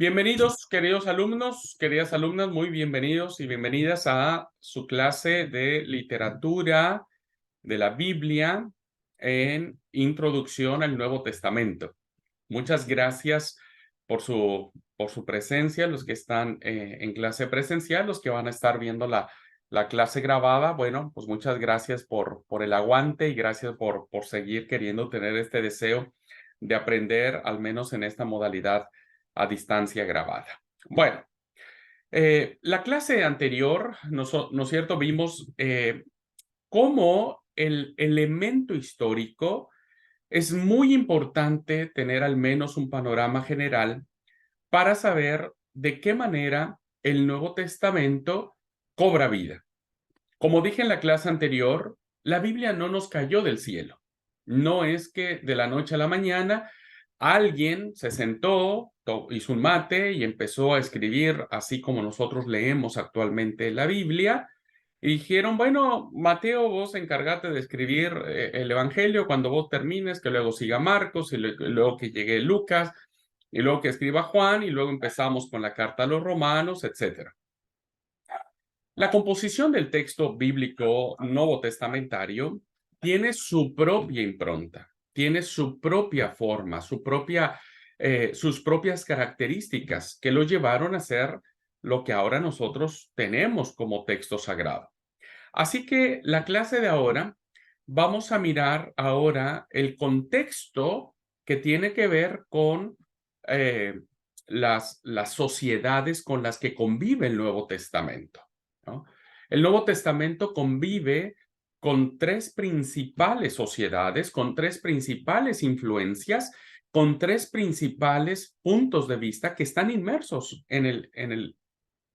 Bienvenidos, queridos alumnos, queridas alumnas, muy bienvenidos y bienvenidas a su clase de literatura de la Biblia en Introducción al Nuevo Testamento. Muchas gracias por su presencia, los que están en clase presencial, los que van a estar viendo la clase grabada. Bueno, pues muchas gracias por el aguante y gracias por seguir queriendo tener este deseo de aprender, al menos en esta modalidad a distancia grabada. Bueno, la clase anterior, ¿no es cierto? Vimos cómo el elemento histórico es muy importante tener al menos un panorama general para saber de qué manera el Nuevo Testamento cobra vida. Como dije en la clase anterior, la Biblia no nos cayó del cielo. No es que de la noche a la mañana alguien se sentó, hizo un mate y empezó a escribir así como nosotros leemos actualmente la Biblia. Y dijeron, bueno, Mateo, vos encárgate de escribir el Evangelio cuando vos termines, que luego siga Marcos y luego que llegue Lucas y luego que escriba Juan y luego empezamos con la carta a los Romanos, etcétera. La composición del texto bíblico nuevo testamentario tiene su propia impronta, tiene su propia forma, sus propias características que lo llevaron a ser lo que ahora nosotros tenemos como texto sagrado. Así que la clase de ahora, vamos a mirar ahora el contexto que tiene que ver con eh, las sociedades con las que convive el Nuevo Testamento, ¿no? El Nuevo Testamento convive con tres principales sociedades, con tres principales influencias, con tres principales puntos de vista que están inmersos en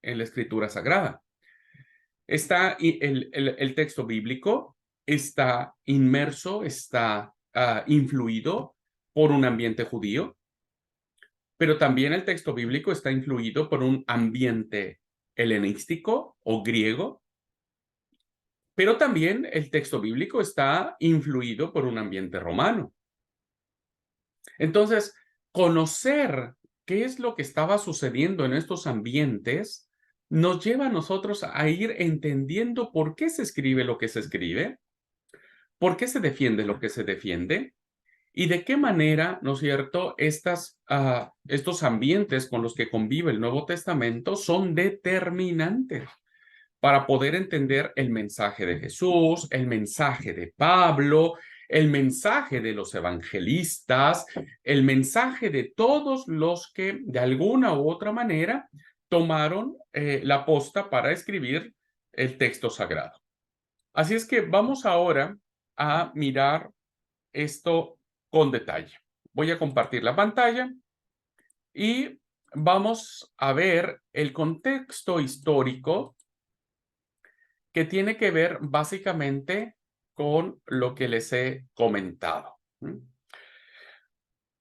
la Escritura Sagrada. Está el texto bíblico, está inmerso, está influido por un ambiente judío, pero también el texto bíblico está influido por un ambiente helenístico o griego, pero también el texto bíblico está influido por un ambiente romano. Entonces, conocer qué es lo que estaba sucediendo en estos ambientes nos lleva a nosotros a ir entendiendo por qué se escribe lo que se escribe, por qué se defiende lo que se defiende y de qué manera, ¿no es cierto?, estos ambientes con los que convive el Nuevo Testamento son determinantes para poder entender el mensaje de Jesús, el mensaje de Pablo, el mensaje de los evangelistas, el mensaje de todos los que de alguna u otra manera tomaron la posta para escribir el texto sagrado. Así es que vamos ahora a mirar esto con detalle. Voy a compartir la pantalla y vamos a ver el contexto histórico que tiene que ver básicamente con lo que les he comentado.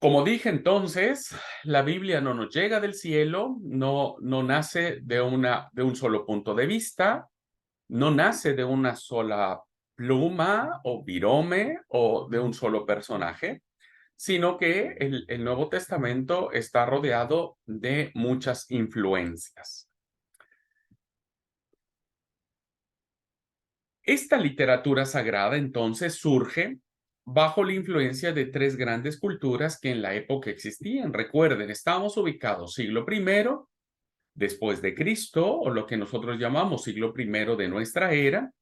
Como dije entonces, la Biblia no nos llega del cielo, no nace de un solo punto de vista, no nace de una sola pluma o virome o de un solo personaje, sino que el Nuevo Testamento está rodeado de muchas influencias. Esta literatura sagrada entonces surge bajo la influencia de tres grandes culturas que en la época existían. Recuerden, estamos ubicados siglo I después de Cristo, o lo que nosotros llamamos siglo I de nuestra era,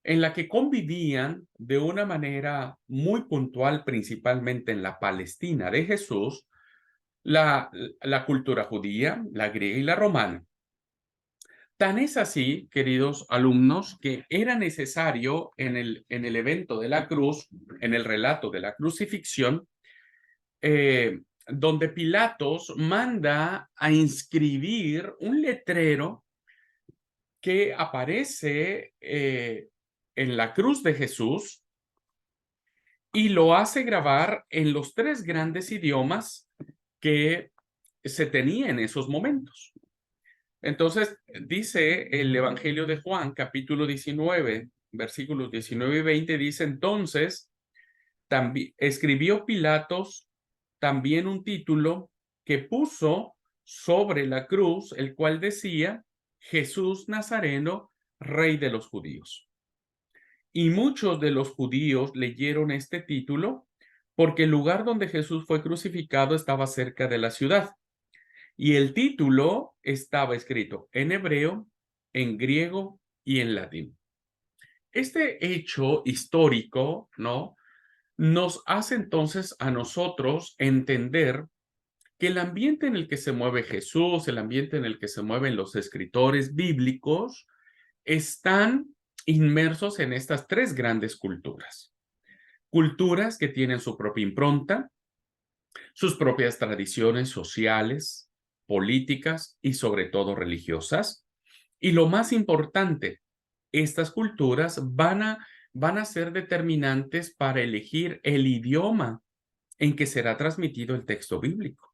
en la que convivían de una manera muy puntual, principalmente en la Palestina de Jesús, la cultura judía, la griega y la romana. Tan es así, queridos alumnos, que era necesario en el evento de la cruz, en el relato de la crucifixión, donde Pilatos manda a inscribir un letrero que aparece en la cruz de Jesús y lo hace grabar en los tres grandes idiomas que se tenía en esos momentos. Entonces, dice el Evangelio de Juan, capítulo 19, versículos 19 y 20, dice entonces, escribió Pilatos también un título que puso sobre la cruz, el cual decía: Jesús Nazareno, Rey de los judíos. Y muchos de los judíos leyeron este título porque el lugar donde Jesús fue crucificado estaba cerca de la ciudad. Y el título estaba escrito en hebreo, en griego y en latín. Este hecho histórico, ¿no?, nos hace entonces a nosotros entender que el ambiente en el que se mueve Jesús, el ambiente en el que se mueven los escritores bíblicos, están inmersos en estas tres grandes culturas. Culturas que tienen su propia impronta, sus propias tradiciones sociales, políticas y sobre todo religiosas. Y lo más importante, estas culturas van a ser determinantes para elegir el idioma en que será transmitido el texto bíblico,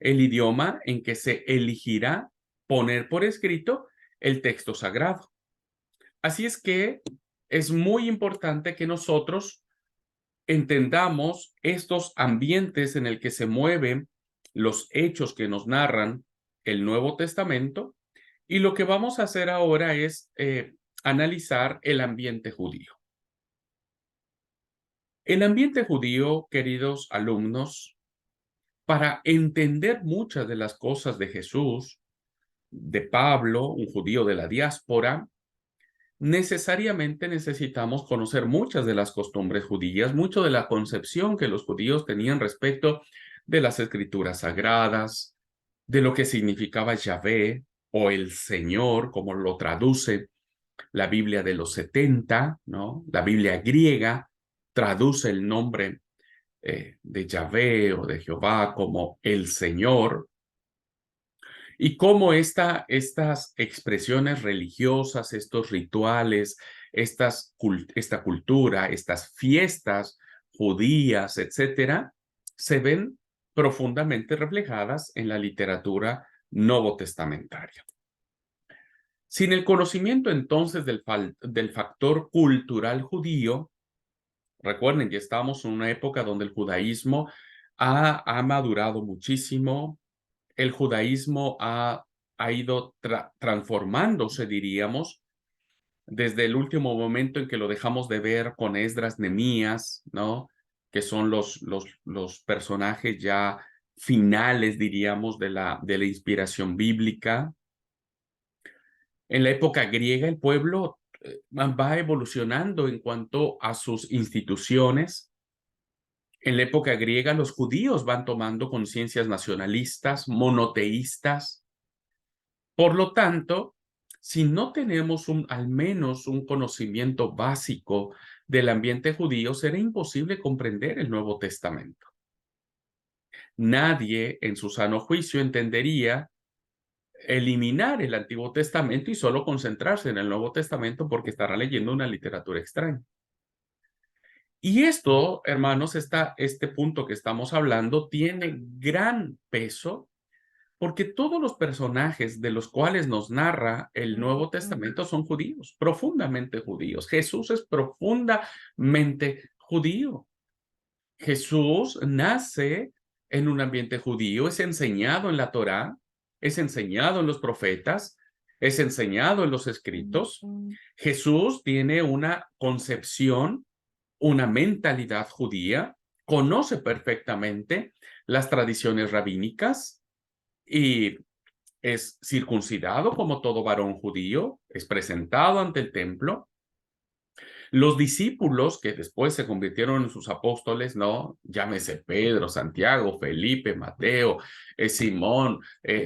el idioma en que se elegirá poner por escrito el texto sagrado. Así es que es muy importante que nosotros entendamos estos ambientes en el que se mueven los hechos que nos narran el Nuevo Testamento, y lo que vamos a hacer ahora es analizar el ambiente judío. El ambiente judío, queridos alumnos, para entender muchas de las cosas de Jesús, de Pablo, un judío de la diáspora, necesariamente necesitamos conocer muchas de las costumbres judías, mucho de la concepción que los judíos tenían respecto de las escrituras sagradas, de lo que significaba Yahvé o el Señor, como lo traduce la Biblia de los 70, ¿no? La Biblia griega traduce el nombre de Yahvé o de Jehová como el Señor, y cómo estas expresiones religiosas, estos rituales, esta cultura, estas fiestas judías, etcétera, se ven profundamente reflejadas en la literatura novotestamentaria. Sin el conocimiento entonces del factor cultural judío, recuerden que estamos en una época donde el judaísmo ha madurado muchísimo. El judaísmo ha ido transformándose, diríamos, desde el último momento en que lo dejamos de ver con Esdras, Nehemías, ¿no?, que son los personajes ya finales, diríamos, de la inspiración bíblica. En la época griega, el pueblo va evolucionando en cuanto a sus instituciones. En la época griega, los judíos van tomando conciencias nacionalistas, monoteístas. Por lo tanto, si no tenemos al menos un conocimiento básico del ambiente judío, será imposible comprender el Nuevo Testamento. Nadie en su sano juicio entendería eliminar el Antiguo Testamento y solo concentrarse en el Nuevo Testamento porque estará leyendo una literatura extraña. Y esto, hermanos, este punto que estamos hablando tiene gran peso porque todos los personajes de los cuales nos narra el Nuevo Testamento son judíos, profundamente judíos. Jesús es profundamente judío. Jesús nace en un ambiente judío, es enseñado en la Torá, es enseñado en los profetas, es enseñado en los escritos. Jesús tiene una concepción, una mentalidad judía, conoce perfectamente las tradiciones rabínicas y es circuncidado como todo varón judío, es presentado ante el templo. Los discípulos que después se convirtieron en sus apóstoles, ¿no? Llámese Pedro, Santiago, Felipe, Mateo, Simón,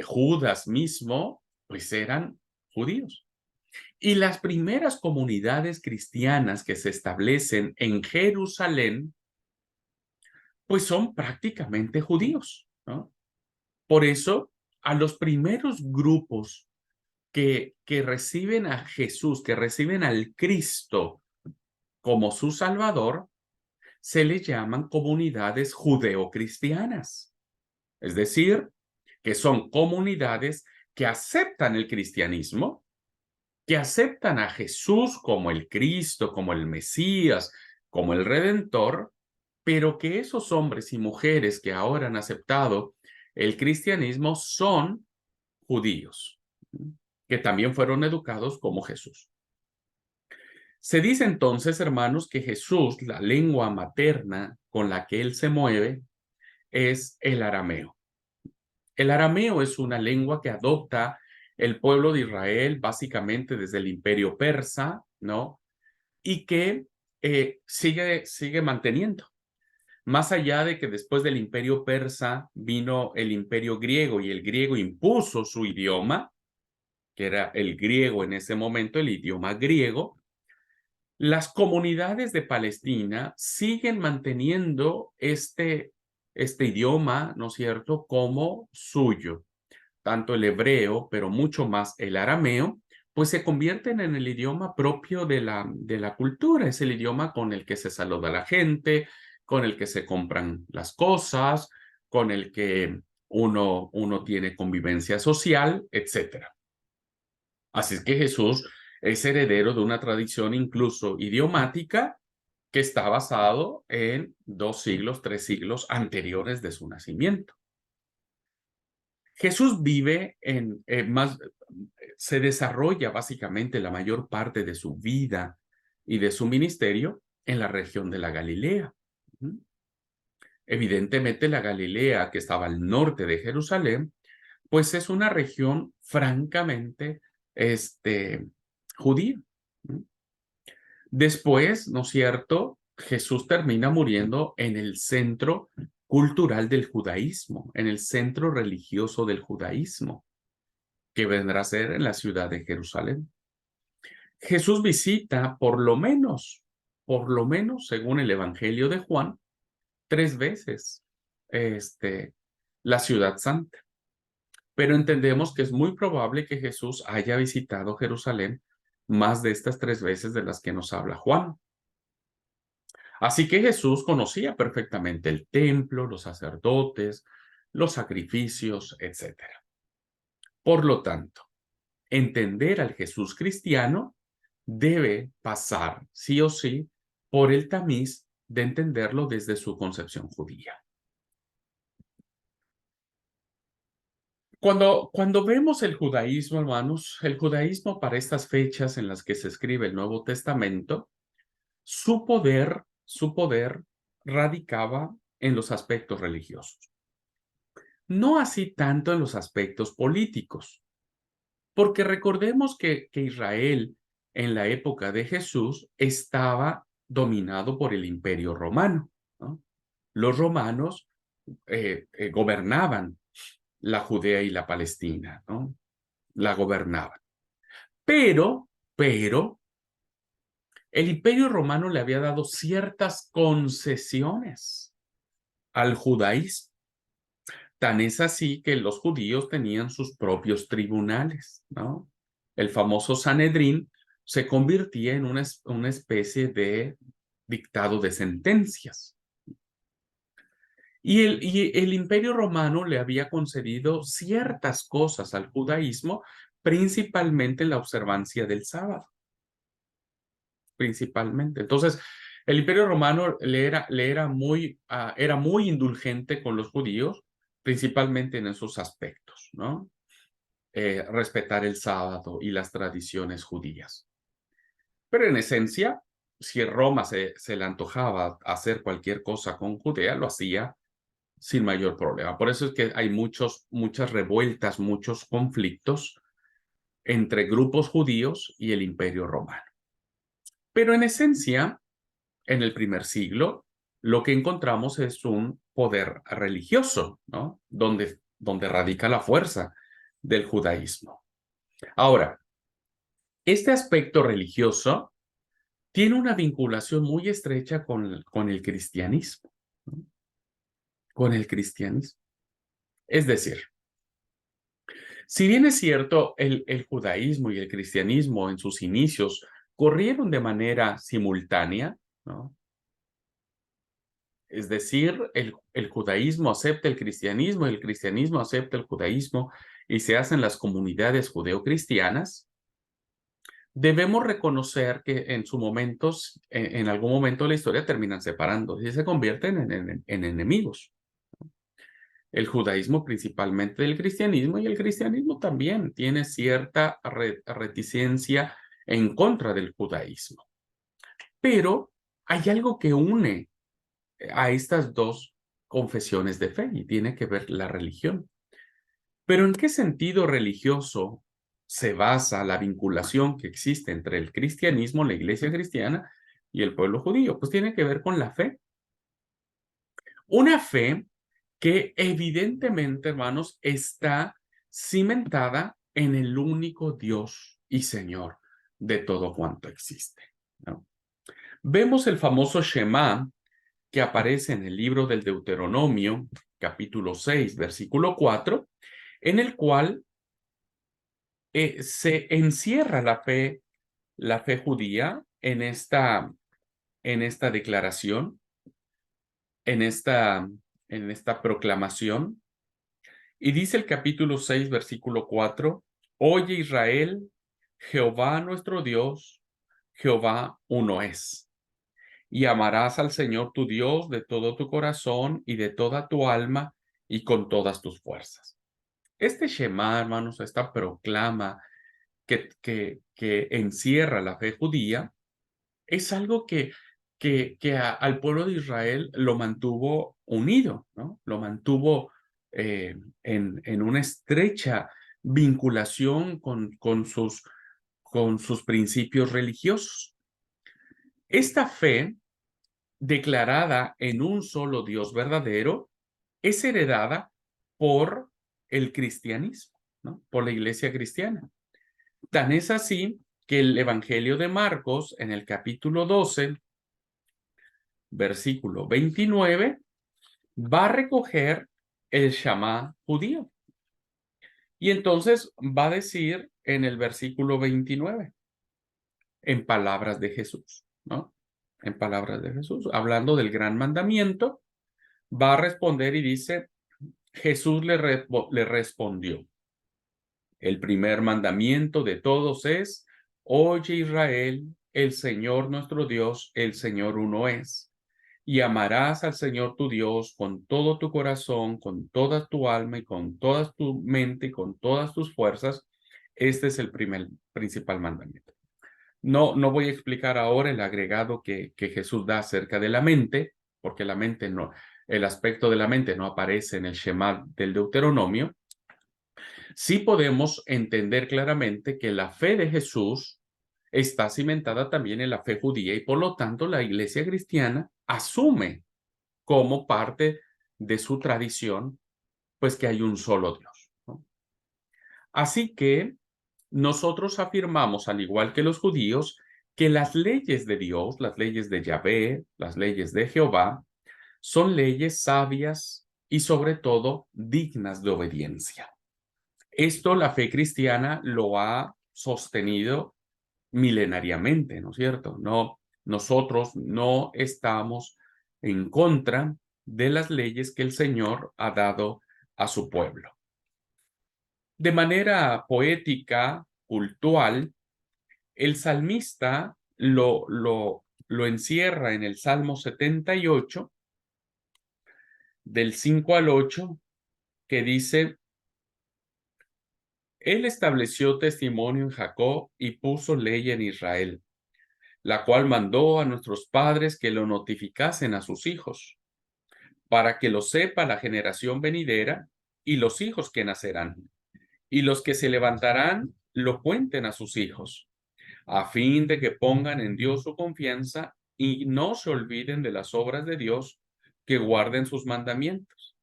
Judas mismo, pues eran judíos. Y las primeras comunidades cristianas que se establecen en Jerusalén, pues son prácticamente judíos, ¿no? Por eso, a los primeros grupos que reciben a Jesús, que reciben al Cristo como su Salvador, se les llaman comunidades judeocristianas. Es decir, que son comunidades que aceptan el cristianismo, que aceptan a Jesús como el Cristo, como el Mesías, como el Redentor, pero que esos hombres y mujeres que ahora han aceptado el cristianismo son judíos, que también fueron educados como Jesús. Se dice entonces, hermanos, que Jesús, la lengua materna con la que él se mueve, es el arameo. El arameo es una lengua que adopta el pueblo de Israel básicamente desde el imperio persa, ¿no? Y que sigue manteniendo. Más allá de que después del imperio persa vino el imperio griego y el griego impuso su idioma, que era el griego en ese momento, el idioma griego, las comunidades de Palestina siguen manteniendo este idioma, ¿no es cierto?, como suyo. Tanto el hebreo, pero mucho más el arameo, pues se convierten en el idioma propio de la cultura. Es el idioma con el que se saluda a la gente, con el que se compran las cosas, con el que uno tiene convivencia social, etcétera. Así es que Jesús es heredero de una tradición incluso idiomática que está basado en 2 siglos, 3 siglos anteriores de su nacimiento. Jesús vive se desarrolla básicamente la mayor parte de su vida y de su ministerio en la región de la Galilea. Evidentemente la Galilea, que estaba al norte de Jerusalén, pues es una región francamente judía. Después, ¿no es cierto? Jesús termina muriendo en el centro cultural del judaísmo, en el centro religioso del judaísmo, que vendrá a ser en la ciudad de Jerusalén. Jesús visita por lo menos, según el Evangelio de Juan, 3 veces la ciudad santa. Pero entendemos que es muy probable que Jesús haya visitado Jerusalén más de estas 3 veces de las que nos habla Juan. Así que Jesús conocía perfectamente el templo, los sacerdotes, los sacrificios, etc. Por lo tanto, entender al Jesús cristiano debe pasar, sí o sí, por el tamiz de entenderlo desde su concepción judía. Cuando vemos el judaísmo, hermanos, el judaísmo para estas fechas en las que se escribe el Nuevo Testamento, su poder radicaba en los aspectos religiosos. No así tanto en los aspectos políticos, porque recordemos que Israel en la época de Jesús estaba dominado por el Imperio Romano, ¿no? Los romanos gobernaban la Judea y la Palestina, ¿no? La gobernaban. Pero, el Imperio Romano le había dado ciertas concesiones al judaísmo. Tan es así que los judíos tenían sus propios tribunales, ¿no? El famoso Sanedrín se convertía en una especie de dictado de sentencias. Y el Imperio Romano le había concedido ciertas cosas al judaísmo, principalmente la observancia del sábado. Principalmente. Entonces, el Imperio Romano era muy indulgente con los judíos, principalmente en esos aspectos, ¿no? Respetar el sábado y las tradiciones judías. Pero en esencia, si Roma se le antojaba hacer cualquier cosa con Judea, lo hacía sin mayor problema. Por eso es que hay muchas revueltas, muchos conflictos entre grupos judíos y el Imperio Romano. Pero en esencia, en el primer siglo, lo que encontramos es un poder religioso, ¿no? Donde radica la fuerza del judaísmo. Ahora, este aspecto religioso tiene una vinculación muy estrecha con el cristianismo, ¿no? Con el cristianismo. Es decir, si bien es cierto, el judaísmo y el cristianismo en sus inicios corrieron de manera simultánea, ¿no? Es decir, el judaísmo acepta el cristianismo y el cristianismo acepta el judaísmo y se hacen las comunidades judeocristianas, debemos reconocer que en algún momento de la historia terminan separando y se convierten en enemigos. el judaísmo principalmente del cristianismo, y el cristianismo también tiene cierta reticencia en contra del judaísmo. Pero hay algo que une a estas dos confesiones de fe y tiene que ver la religión. Pero ¿en qué sentido religioso se basa la vinculación que existe entre el cristianismo, la iglesia cristiana y el pueblo judío? Pues tiene que ver con la fe. Una fe que evidentemente, hermanos, está cimentada en el único Dios y Señor de todo cuanto existe, ¿no? Vemos el famoso Shema que aparece en el libro del Deuteronomio, capítulo 6, versículo 4, en el cual se encierra la fe judía en esta declaración, en en esta proclamación. Y dice el capítulo 6, versículo 4, Oye Israel, Jehová nuestro Dios, Jehová uno es. Y amarás al Señor tu Dios de todo tu corazón y de toda tu alma y con todas tus fuerzas. Este Shema, hermanos, esta proclama que encierra la fe judía, es algo al pueblo de Israel lo mantuvo unido, ¿no? Lo mantuvo en una estrecha vinculación con sus principios religiosos. Esta fe, declarada en un solo Dios verdadero, es heredada por el cristianismo, ¿no? Por la iglesia cristiana. Tan es así que el Evangelio de Marcos, en el capítulo 12, versículo 29, va a recoger el Shama judío. Y entonces va a decir en el versículo 29, en palabras de Jesús, ¿no? En palabras de Jesús, hablando del gran mandamiento, va a responder y dice, Jesús le respondió, el primer mandamiento de todos es, Oye Israel, el Señor nuestro Dios, el Señor uno es. Y amarás al Señor tu Dios con todo tu corazón, con toda tu alma y con toda tu mente y con todas tus fuerzas. Este es el principal mandamiento. No voy a explicar ahora el agregado que Jesús da acerca de la mente, porque la mente no, el aspecto de la mente no aparece en el Shema del Deuteronomio. Sí podemos entender claramente que la fe de Jesús está cimentada también en la fe judía y por lo tanto la iglesia cristiana asume como parte de su tradición, pues que hay un solo Dios, ¿no? Así que nosotros afirmamos, al igual que los judíos, que las leyes de Dios, las leyes de Yahvé, las leyes de Jehová, son leyes sabias y sobre todo dignas de obediencia. Esto la fe cristiana lo ha sostenido milenariamente, ¿no es cierto? No, nosotros no estamos en contra de las leyes que el Señor ha dado a su pueblo. De manera poética, cultural, el salmista lo encierra en el Salmo 78, del 5 al 8, que dice, Él estableció testimonio en Jacob y puso ley en Israel, la cual mandó a nuestros padres que lo notificasen a sus hijos, para que lo sepa la generación venidera y los hijos que nacerán, y los que se levantarán lo cuenten a sus hijos, a fin de que pongan en Dios su confianza y no se olviden de las obras de Dios, que guarden sus mandamientos,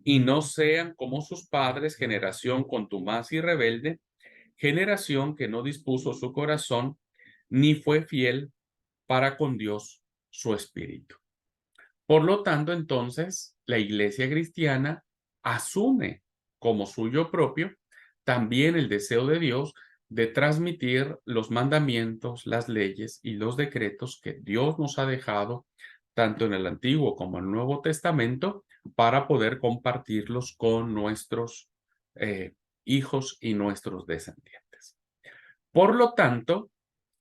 y no sean como sus padres, generación contumaz y rebelde, generación que no dispuso su corazón, ni fue fiel para con Dios su espíritu. Por lo tanto, entonces, la iglesia cristiana asume como suyo propio también el deseo de Dios de transmitir los mandamientos, las leyes y los decretos que Dios nos ha dejado, tanto en el Antiguo como en el Nuevo Testamento, para poder compartirlos con nuestros hijos y nuestros descendientes. Por lo tanto,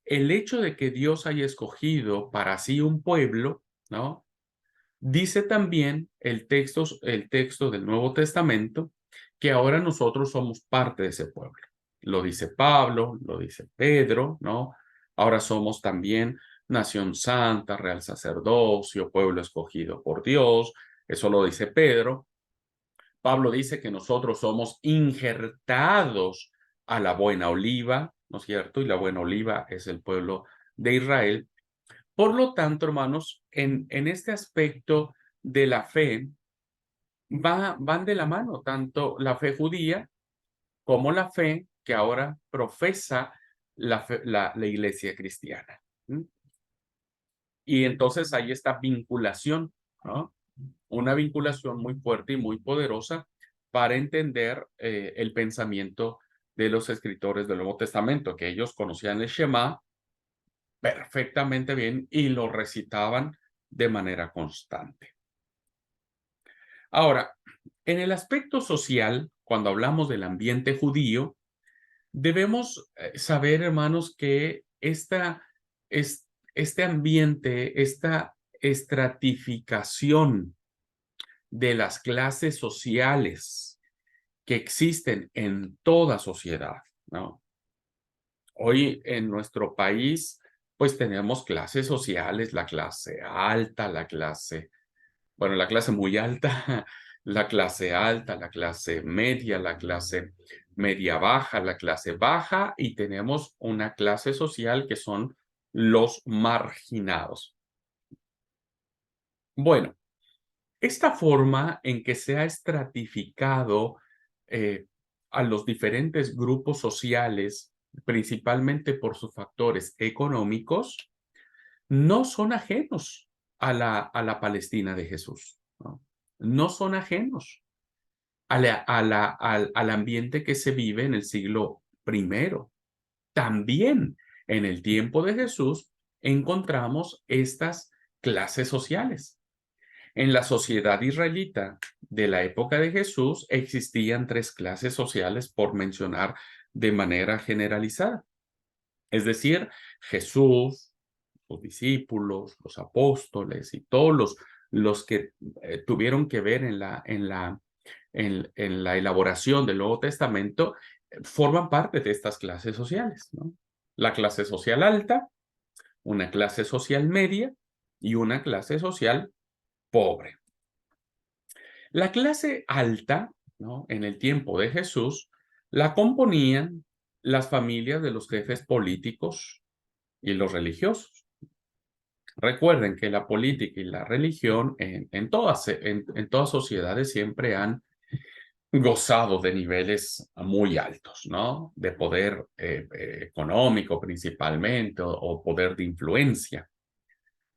el hecho de que Dios haya escogido para sí un pueblo, ¿no? Dice también el texto del Nuevo Testamento que ahora nosotros somos parte de ese pueblo. Lo dice Pablo, lo dice Pedro, ¿no? Ahora somos también nación santa, real sacerdocio, pueblo escogido por Dios. Eso lo dice Pedro. Pablo dice que nosotros somos injertados a la buena oliva, ¿no es cierto? Y la buena oliva es el pueblo de Israel. Por lo tanto, hermanos, en este aspecto de la fe, van de la mano tanto la fe judía como la fe que ahora profesa la iglesia cristiana. ¿Mm? Y entonces hay esta vinculación, ¿no? Una vinculación muy fuerte y muy poderosa para entender el pensamiento de los escritores del Nuevo Testamento, que ellos conocían el Shema perfectamente bien y lo recitaban de manera constante. Ahora, en el aspecto social, cuando hablamos del ambiente judío, debemos saber, hermanos, que este ambiente, esta estratificación de las clases sociales que existen en toda sociedad, ¿no? Hoy en nuestro país, pues tenemos clases sociales, la clase alta, la clase muy alta, la clase alta, la clase media, la clase media baja, la clase baja y tenemos una clase social que son los marginados. Bueno, esta forma en que se ha estratificado eh, a los diferentes grupos sociales, principalmente por sus factores económicos, no son ajenos a la Palestina de Jesús, ¿no? No son ajenos al ambiente que se vive en el siglo primero. También en el tiempo de Jesús encontramos estas clases sociales. En la sociedad israelita de la época de Jesús existían tres clases sociales por mencionar de manera generalizada. Es decir, Jesús, sus discípulos, los apóstoles y todos los que tuvieron que ver en la elaboración del Nuevo Testamento, forman parte de estas clases sociales, ¿no? La clase social alta, una clase social media y una clase social pobre. La clase alta, ¿no? En el tiempo de Jesús, la componían las familias de los jefes políticos y los religiosos. Recuerden que la política y la religión en todas sociedades siempre han gozado de niveles muy altos, ¿no? De poder económico principalmente o poder de influencia.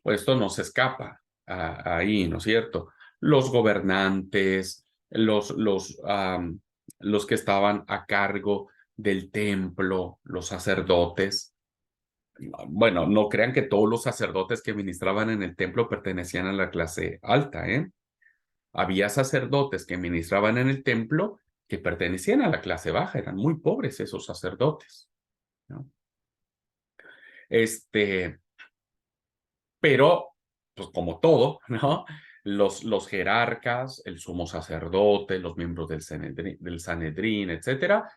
Pues esto no se escapa ahí, ¿no es cierto? Los gobernantes, los que estaban a cargo del templo, los sacerdotes. Bueno, no crean que todos los sacerdotes que ministraban en el templo pertenecían a la clase alta, ¿eh? Había sacerdotes que ministraban en el templo que pertenecían a la clase baja, eran muy pobres esos sacerdotes, ¿no? Pero, pues como todo, ¿no? Los jerarcas, el sumo sacerdote, los miembros del Sanedrín, etcétera,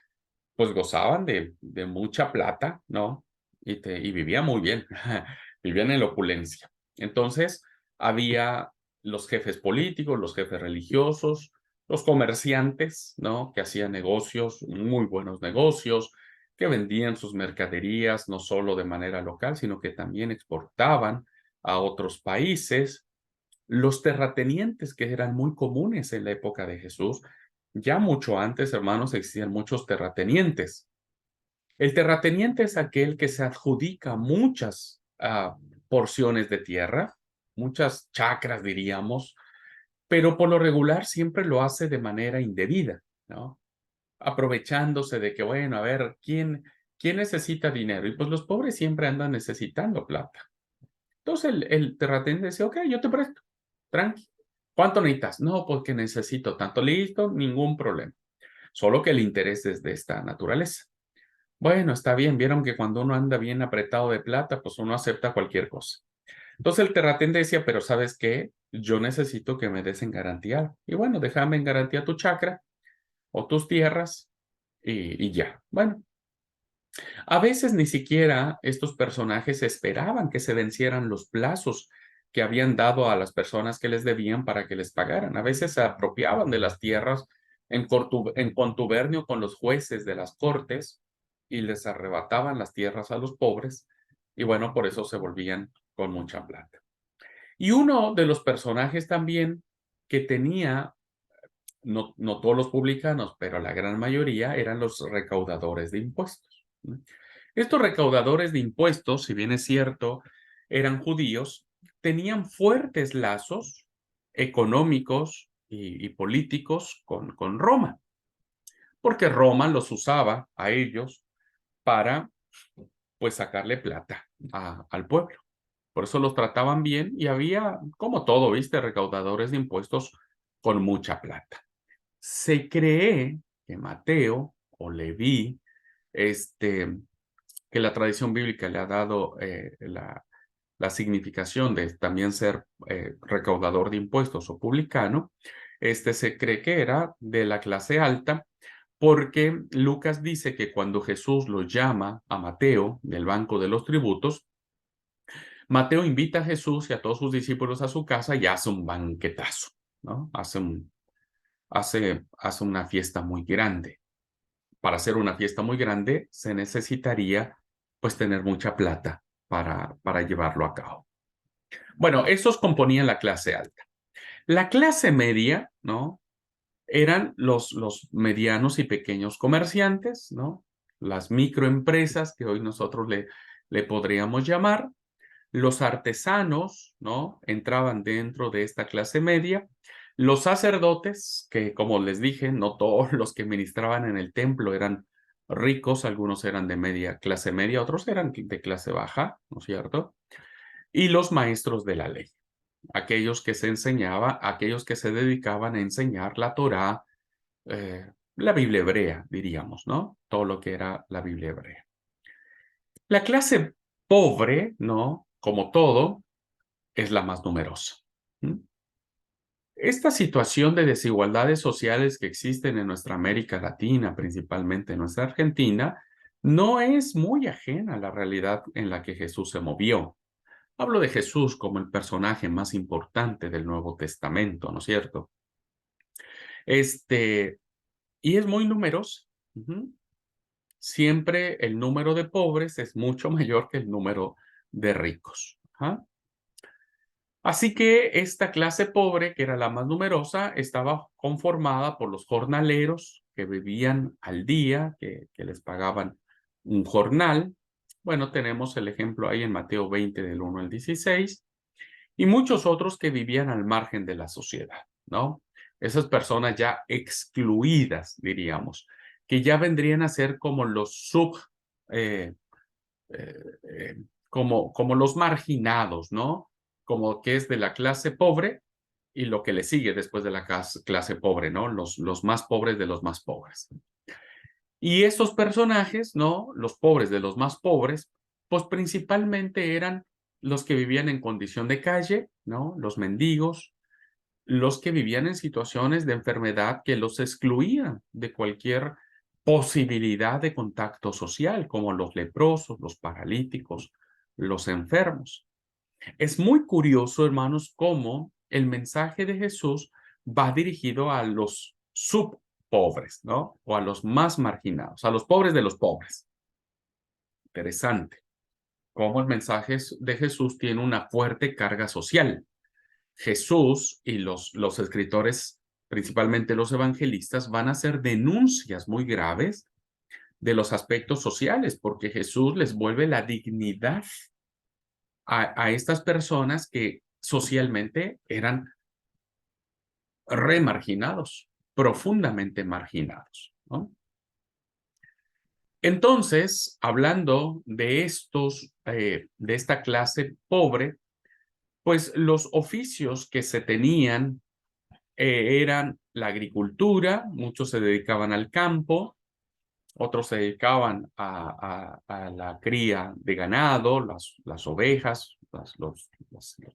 pues gozaban de mucha plata, ¿no? Y vivían muy bien, vivían en la opulencia. Entonces, había los jefes políticos, los jefes religiosos, los comerciantes, ¿no? Que hacían negocios, muy buenos negocios, que vendían sus mercaderías no solo de manera local, sino que también exportaban a otros países. Los terratenientes, que eran muy comunes en la época de Jesús, ya mucho antes, hermanos, existían muchos terratenientes. El terrateniente es aquel que se adjudica muchas porciones de tierra, muchas chacras, diríamos, pero por lo regular siempre lo hace de manera indebida, ¿no? Aprovechándose de que, bueno, a ver, ¿quién necesita dinero? Y pues los pobres siempre andan necesitando plata. Entonces el terrateniente dice, ok, yo te presto, tranqui. ¿Cuánto necesitas? No, porque necesito tanto. Listo, ningún problema. Solo que el interés es de esta naturaleza. Bueno, está bien, vieron que cuando uno anda bien apretado de plata, pues uno acepta cualquier cosa. Entonces el terrateniente decía, pero ¿sabes qué? Yo necesito que me des en garantía. Y bueno, déjame en garantía tu chacra o tus tierras y ya. Bueno, a veces ni siquiera estos personajes esperaban que se vencieran los plazos que habían dado a las personas que les debían para que les pagaran. A veces se apropiaban de las tierras en contubernio con los jueces de las cortes y les arrebataban las tierras a los pobres y bueno, por eso se volvían con mucha plata. Y uno de los personajes también que tenía, no todos los publicanos, pero la gran mayoría eran los recaudadores de impuestos. Estos recaudadores de impuestos, si bien es cierto, eran judíos, tenían fuertes lazos económicos y políticos con Roma, porque Roma los usaba a ellos para, pues, sacarle plata al pueblo. Por eso los trataban bien y había, como todo, viste, recaudadores de impuestos con mucha plata. Se cree que Mateo o Leví, que la tradición bíblica le ha dado la significación de también ser recaudador de impuestos o publicano, se cree que era de la clase alta, porque Lucas dice que cuando Jesús lo llama a Mateo del banco de los tributos, Mateo invita a Jesús y a todos sus discípulos a su casa y hace un banquetazo, ¿no? Hace una fiesta muy grande. Para hacer una fiesta muy grande se necesitaría pues tener mucha plata para llevarlo a cabo. Bueno, esos componían la clase alta. La clase media, ¿no? Eran los medianos y pequeños comerciantes, ¿no? Las microempresas que hoy nosotros le podríamos llamar. Los artesanos, ¿no? Entraban dentro de esta clase media. Los sacerdotes, que como les dije, no todos los que ministraban en el templo eran ricos, algunos eran de clase media, otros eran de clase baja, ¿no es cierto? Y los maestros de la ley, aquellos que se dedicaban a enseñar la Torá, la Biblia hebrea, diríamos, ¿no? Todo lo que era la Biblia hebrea. La clase pobre, ¿no? Como todo, es la más numerosa. Esta situación de desigualdades sociales que existen en nuestra América Latina, principalmente en nuestra Argentina, no es muy ajena a la realidad en la que Jesús se movió. Hablo de Jesús como el personaje más importante del Nuevo Testamento, ¿no es cierto? Y es muy numeroso. Siempre el número de pobres es mucho mayor que el número de ricos. Así que esta clase pobre, que era la más numerosa, estaba conformada por los jornaleros que vivían al día, que les pagaban un jornal. Bueno, tenemos el ejemplo ahí en Mateo 20 del 1 al 16, y muchos otros que vivían al margen de la sociedad, ¿no? Esas personas ya excluidas, diríamos, que ya vendrían a ser como los eh, eh, eh, como los marginados, ¿no? Como que es de la clase pobre y lo que le sigue después de la clase pobre, ¿no? Los más pobres de los más pobres. Y estos personajes, ¿no? Los pobres de los más pobres, pues principalmente eran los que vivían en condición de calle, ¿no? Los mendigos, los que vivían en situaciones de enfermedad que los excluían de cualquier posibilidad de contacto social, como los leprosos, los paralíticos, los enfermos. Es muy curioso, hermanos, cómo el mensaje de Jesús va dirigido a los subpobres, ¿no? O a los más marginados, a los pobres de los pobres. Interesante cómo el mensaje de Jesús tiene una fuerte carga social. Jesús y los escritores, principalmente los evangelistas, van a hacer denuncias muy graves de los aspectos sociales, porque Jesús les vuelve la dignidad a estas personas que socialmente eran remarginados, profundamente marginados, ¿no? Entonces, hablando de de esta clase pobre, pues los oficios que se tenían eran la agricultura, muchos se dedicaban al campo, otros se dedicaban a la cría de ganado, las ovejas, los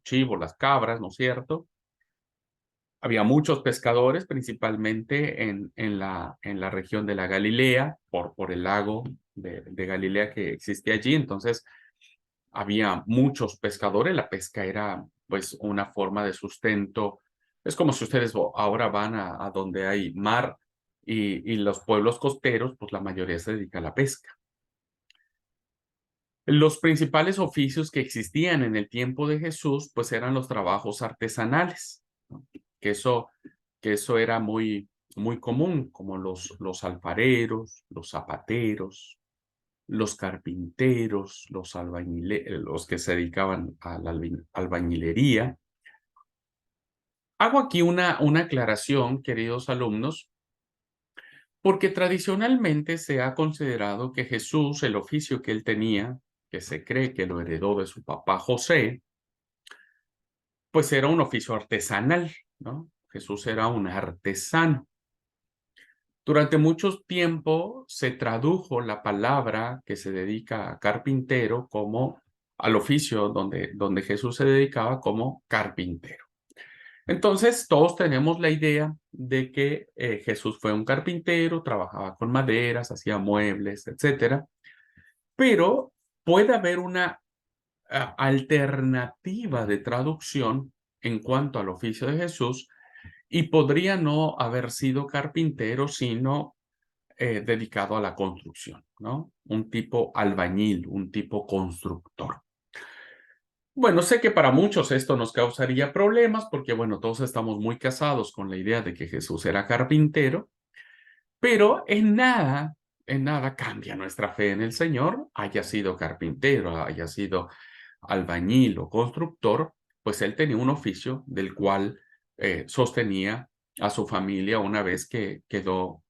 chivos, las cabras, ¿no es cierto? Había muchos pescadores, principalmente en la región de la Galilea, por el lago de Galilea que existe allí. Entonces, había muchos pescadores. La pesca era, pues, una forma de sustento. Es como si ustedes ahora van a donde hay mar y los pueblos costeros, pues la mayoría se dedica a la pesca. Los principales oficios que existían en el tiempo de Jesús, pues eran los trabajos artesanales, ¿no? Que eso, que eso era muy común, como los alfareros, los zapateros, los carpinteros, los que se dedicaban a la albañilería. Hago aquí una aclaración, queridos alumnos, porque tradicionalmente se ha considerado que Jesús, el oficio que él tenía, que se cree que lo heredó de su papá José, pues era un oficio artesanal, ¿no? Jesús era un artesano. Durante mucho tiempo se tradujo la palabra que se dedica a carpintero como al oficio donde Jesús se dedicaba como carpintero. Entonces, todos tenemos la idea de que Jesús fue un carpintero, trabajaba con maderas, hacía muebles, etcétera. Pero puede haber una alternativa de traducción en cuanto al oficio de Jesús y podría no haber sido carpintero, sino dedicado a la construcción, ¿no? Un tipo albañil, un tipo constructor. Bueno, sé que para muchos esto nos causaría problemas porque, bueno, todos estamos muy casados con la idea de que Jesús era carpintero, pero en nada cambia nuestra fe en el Señor, haya sido carpintero, haya sido albañil o constructor, pues él tenía un oficio del cual sostenía a su familia una vez que quedó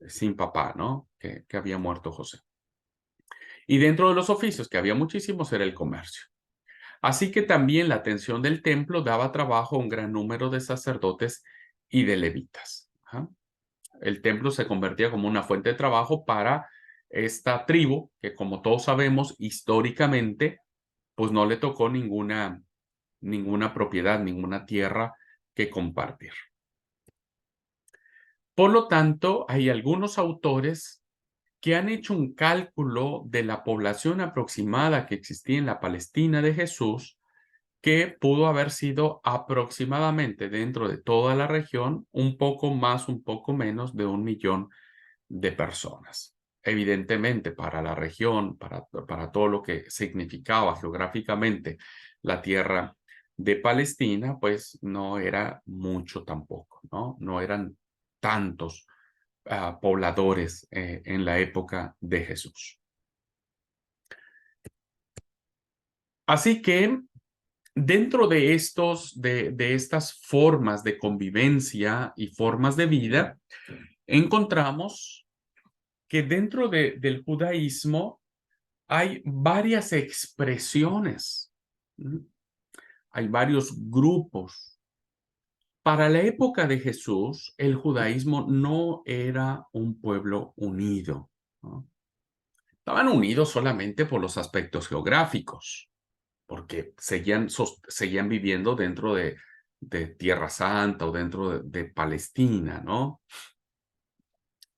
sin papá, ¿no? Que había muerto José. Y dentro de los oficios, que había muchísimos, era el comercio. Así que también la atención del templo daba trabajo a un gran número de sacerdotes y de levitas. Ajá. El templo se convertía como una fuente de trabajo para esta tribu, que como todos sabemos, históricamente, pues no le tocó ninguna propiedad, ninguna tierra que compartir. Por lo tanto, hay algunos autores que han hecho un cálculo de la población aproximada que existía en la Palestina de Jesús, que pudo haber sido aproximadamente dentro de toda la región un poco más, un poco menos de 1 millón de personas. Evidentemente, para la región, para todo lo que significaba geográficamente la tierra de Palestina, pues no era mucho tampoco, ¿no? No eran tantos pobladores en la época de Jesús. Así que dentro de estas formas de convivencia y formas de vida, encontramos que dentro del judaísmo hay varias expresiones, ¿sí? Hay varios grupos. Para la época de Jesús, el judaísmo no era un pueblo unido, ¿no? Estaban unidos solamente por los aspectos geográficos, porque seguían viviendo dentro de Tierra Santa o dentro de Palestina, ¿no?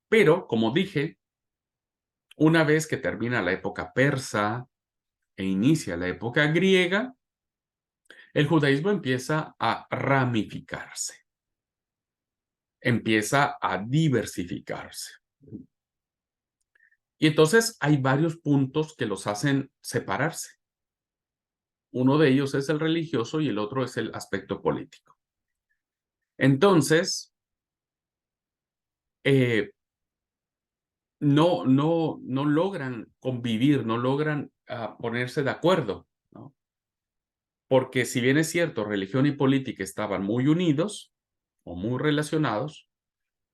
Pero, como dije, una vez que termina la época persa e inicia la época griega, el judaísmo empieza a ramificarse, empieza a diversificarse. Y entonces hay varios puntos que los hacen separarse. Uno de ellos es el religioso y el otro es el aspecto político. Entonces, no logran convivir, no logran ponerse de acuerdo, ¿no? Porque si bien es cierto, religión y política estaban muy unidos o muy relacionados,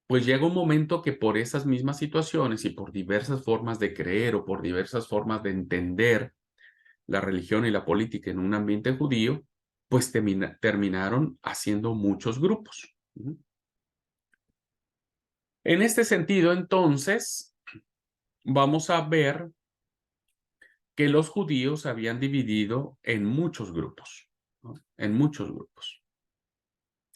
pues llega un momento que por esas mismas situaciones y por diversas formas de creer o por diversas formas de entender la religión y la política en un ambiente judío, pues terminaron haciendo muchos grupos. En este sentido, entonces, vamos a ver que los judíos se habían dividido en muchos grupos, ¿no? En muchos grupos.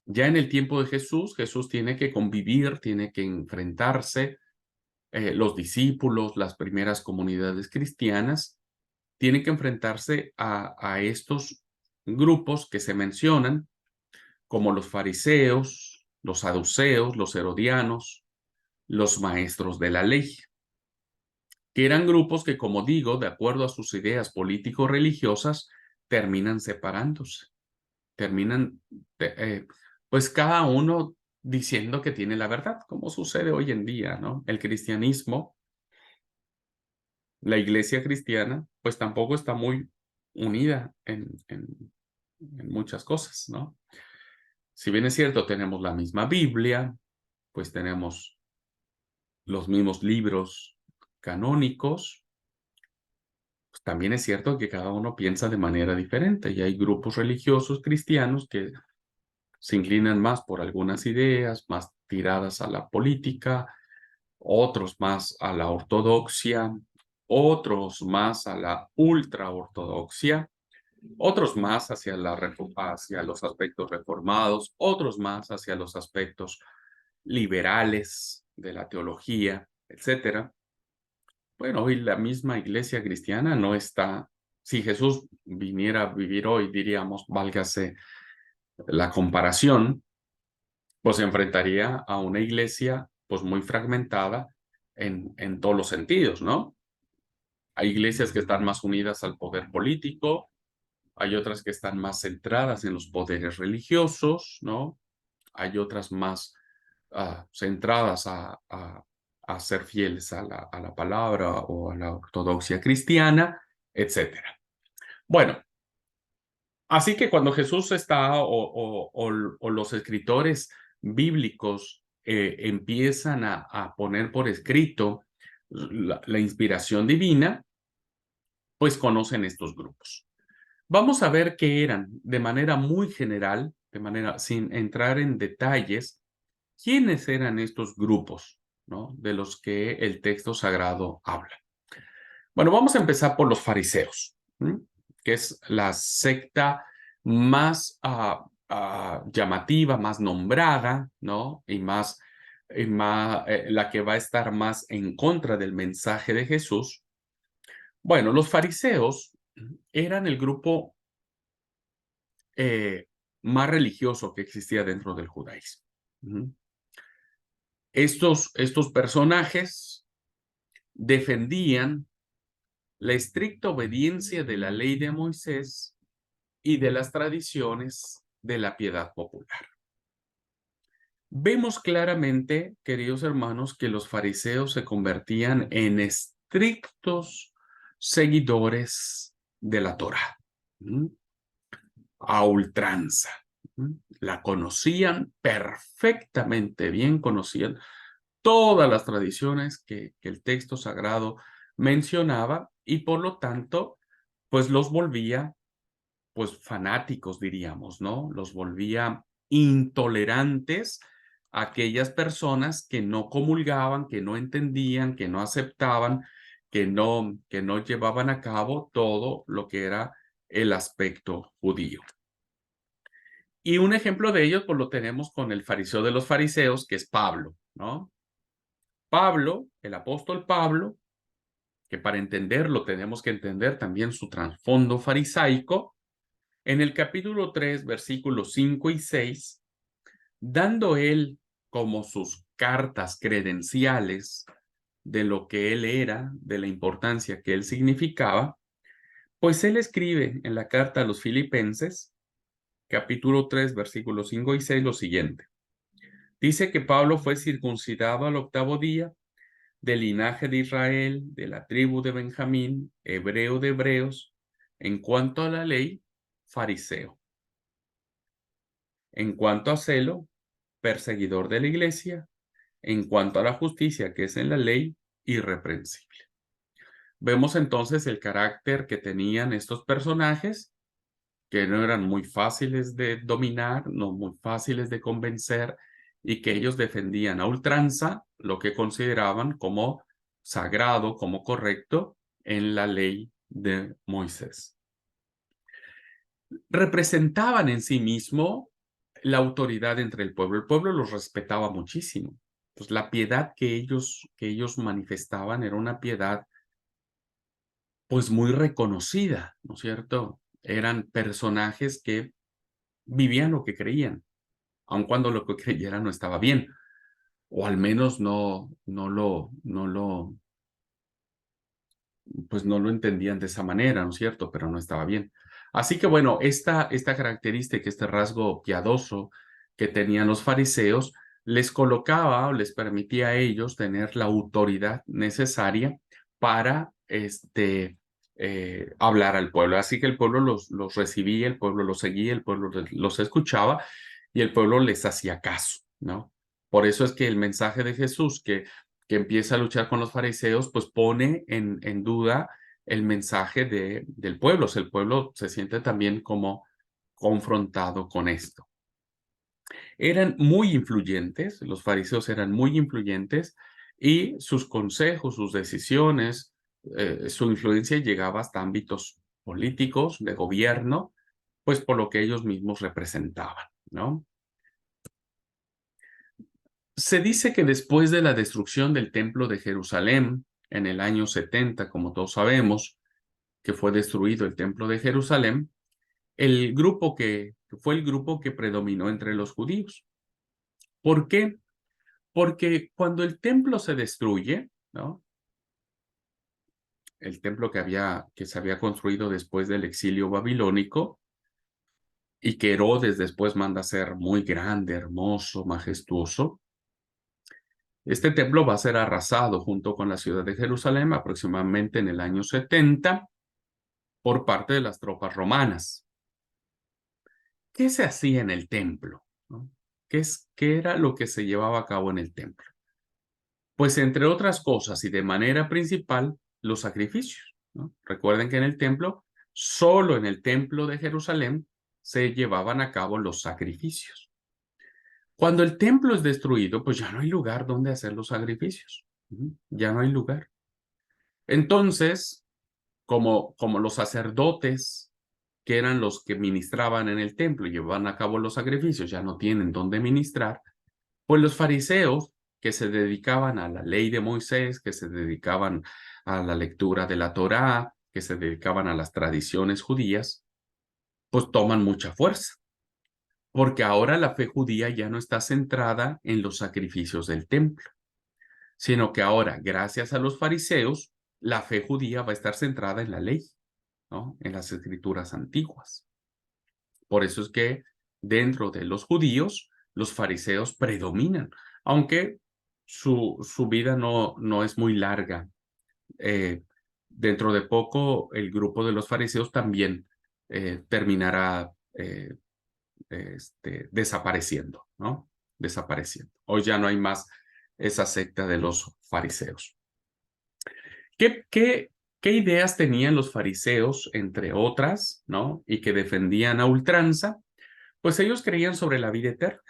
Ya en el tiempo de Jesús, Jesús tiene que convivir, tiene que enfrentarse, los discípulos, las primeras comunidades cristianas, tienen que enfrentarse a estos grupos que se mencionan, como los fariseos, los saduceos, los herodianos, los maestros de la ley, que eran grupos que, como digo, de acuerdo a sus ideas político-religiosas, terminan separándose, terminan, pues cada uno diciendo que tiene la verdad, como sucede hoy en día, ¿no? El cristianismo, la iglesia cristiana, pues tampoco está muy unida en muchas cosas, ¿no? Si bien es cierto, tenemos la misma Biblia, pues tenemos los mismos libros canónicos, pues también es cierto que cada uno piensa de manera diferente y hay grupos religiosos cristianos que se inclinan más por algunas ideas, más tiradas a la política, otros más a la ortodoxia, otros más a la ultraortodoxia, otros más hacia los aspectos reformados, otros más hacia los aspectos liberales de la teología, etcétera. Bueno, hoy la misma iglesia cristiana no está, si Jesús viniera a vivir hoy, diríamos, válgase la comparación, pues se enfrentaría a una iglesia pues muy fragmentada en todos los sentidos, ¿no? Hay iglesias que están más unidas al poder político, hay otras que están más centradas en los poderes religiosos, ¿no? Hay otras más centradas a ser fieles a la palabra o a la ortodoxia cristiana, etcétera. Bueno, así que cuando Jesús está o los escritores bíblicos empiezan a poner por escrito la inspiración divina, pues conocen estos grupos. Vamos a ver qué eran de manera muy general, de manera sin entrar en detalles, quiénes eran estos grupos, ¿no? De los que el texto sagrado habla. Bueno, vamos a empezar por los fariseos, ¿m? Que es la secta más llamativa, más nombrada, ¿no? La que va a estar más en contra del mensaje de Jesús. Bueno, los fariseos eran el grupo más religioso que existía dentro del judaísmo. Estos personajes defendían la estricta obediencia de la ley de Moisés y de las tradiciones de la piedad popular. Vemos claramente, queridos hermanos, que los fariseos se convertían en estrictos seguidores de la Torá, a ultranza. La conocían perfectamente bien, conocían todas las tradiciones que el texto sagrado mencionaba y por lo tanto, pues los volvía, pues fanáticos, diríamos, ¿no? Los volvía intolerantes a aquellas personas que no comulgaban, que no entendían, que no aceptaban, que no llevaban a cabo todo lo que era el aspecto judío. Y un ejemplo de ello, pues lo tenemos con el fariseo de los fariseos, que es Pablo, ¿no? Pablo, el apóstol Pablo, que para entenderlo tenemos que entender también su trasfondo farisaico, en el capítulo 3, versículos 5 y 6, dando él como sus cartas credenciales de lo que él era, de la importancia que él significaba, pues él escribe en la carta a los filipenses, capítulo 3, versículos 5 y 6, lo siguiente. Dice que Pablo fue circuncidado al 8º día, del linaje de Israel, de la tribu de Benjamín, hebreo de hebreos, en cuanto a la ley, fariseo. En cuanto a celo, perseguidor de la iglesia. En cuanto a la justicia que es en la ley, irreprensible. Vemos entonces el carácter que tenían estos personajes, que no eran muy fáciles de dominar, no muy fáciles de convencer, y que ellos defendían a ultranza lo que consideraban como sagrado, como correcto en la ley de Moisés. Representaban en sí mismo la autoridad entre el pueblo. El pueblo los respetaba muchísimo. Pues la piedad que ellos manifestaban era una piedad pues muy reconocida, ¿no es cierto? Eran personajes que vivían lo que creían, aun cuando lo que creyeran no estaba bien, o al menos pues no lo entendían de esa manera, ¿no es cierto? Pero no estaba bien. Así que bueno, esta característica, este rasgo piadoso que tenían los fariseos, les colocaba o les permitía a ellos tener la autoridad necesaria para hablar al pueblo. Así que el pueblo los recibía, el pueblo los seguía, el pueblo los escuchaba y el pueblo les hacía caso, ¿no? Por eso es que el mensaje de Jesús, que empieza a luchar con los fariseos, pues pone en duda el mensaje del pueblo. O sea, el pueblo se siente también como confrontado con esto. Eran muy influyentes, los fariseos eran muy influyentes y sus consejos, sus decisiones, su influencia llegaba hasta ámbitos políticos, de gobierno, pues por lo que ellos mismos representaban, ¿no? Se dice que después de la destrucción del templo de Jerusalén, en el año 70, como todos sabemos, que fue destruido el templo de Jerusalén, el grupo que fue el grupo que predominó entre los judíos. ¿Por qué? Porque cuando el templo se destruye, ¿no? El templo que se había construido después del exilio babilónico y que Herodes después manda a ser muy grande, hermoso, majestuoso, este templo va a ser arrasado junto con la ciudad de Jerusalén aproximadamente en el año 70 por parte de las tropas romanas. ¿Qué se hacía en el templo? ¿No? ¿Qué era lo que se llevaba a cabo en el templo? Pues entre otras cosas y de manera principal, los sacrificios, ¿no? Recuerden que en el templo, solo en el templo de Jerusalén, se llevaban a cabo los sacrificios. Cuando el templo es destruido, pues ya no hay lugar donde hacer los sacrificios. Ya no hay lugar. Entonces, como los sacerdotes, que eran los que ministraban en el templo y llevaban a cabo los sacrificios, ya no tienen dónde ministrar, pues los fariseos, que se dedicaban a la ley de Moisés, que se dedicaban a la lectura de la Torá, que se dedicaban a las tradiciones judías, pues toman mucha fuerza, porque ahora la fe judía ya no está centrada en los sacrificios del templo, sino que ahora, gracias a los fariseos, la fe judía va a estar centrada en la ley, ¿no? En las escrituras antiguas. Por eso es que dentro de los judíos, los fariseos predominan, aunque su vida no es muy larga. Dentro de poco, el grupo de los fariseos también terminará desapareciendo, ¿no? Desapareciendo. Hoy ya no hay más esa secta de los fariseos. ¿Qué ideas tenían los fariseos, entre otras, ¿no? Y que defendían a ultranza? Pues ellos creían sobre la vida eterna.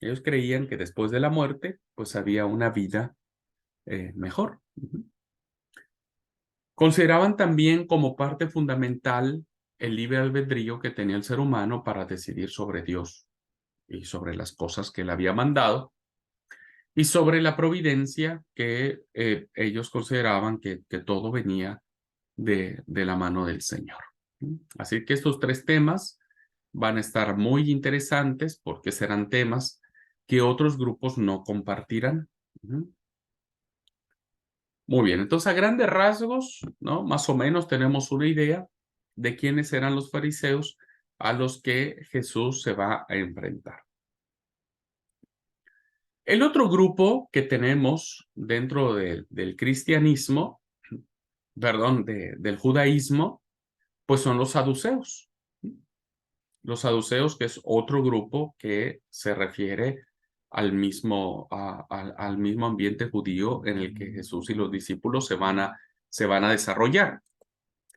Ellos creían que después de la muerte, pues había una vida mejor. Consideraban también como parte fundamental el libre albedrío que tenía el ser humano para decidir sobre Dios y sobre las cosas que él había mandado y sobre la providencia que ellos consideraban que todo venía de la mano del Señor. Así que estos tres temas van a estar muy interesantes porque serán temas que otros grupos no compartirán. Muy bien, entonces a grandes rasgos, ¿no? Más o menos tenemos una idea de quiénes eran los fariseos a los que Jesús se va a enfrentar. El otro grupo que tenemos dentro del cristianismo, perdón, del judaísmo, pues son los saduceos. Los saduceos, que es otro grupo que se refiere al mismo ambiente judío en el que Jesús y los discípulos se van a desarrollar.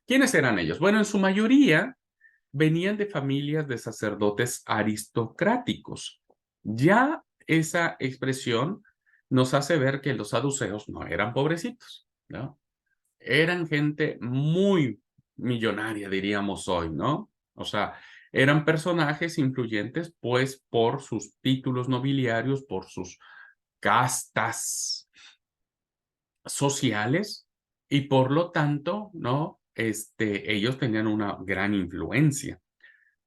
¿Quiénes eran ellos? Bueno, en su mayoría venían de familias de sacerdotes aristocráticos. Ya esa expresión nos hace ver que los saduceos no eran pobrecitos, ¿no? eran gente muy millonaria, diríamos hoy, ¿no? O sea, eran personajes influyentes, pues, por sus títulos nobiliarios, por sus castas sociales, y por lo tanto, ¿no? Ellos tenían una gran influencia.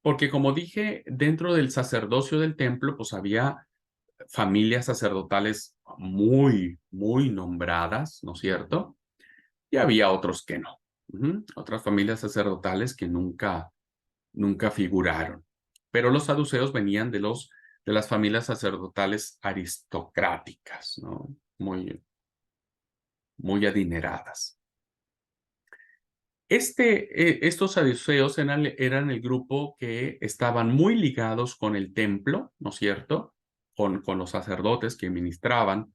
Porque como dije, dentro del sacerdocio del templo, pues había familias sacerdotales muy, muy nombradas, ¿no es cierto? Y había otros que no. Otras familias sacerdotales que nunca figuraron. Pero los saduceos venían de las familias sacerdotales aristocráticas, ¿no? Muy adineradas. Estos saduceos eran el grupo que estaban muy ligados con el templo, ¿no es cierto? Con los sacerdotes que ministraban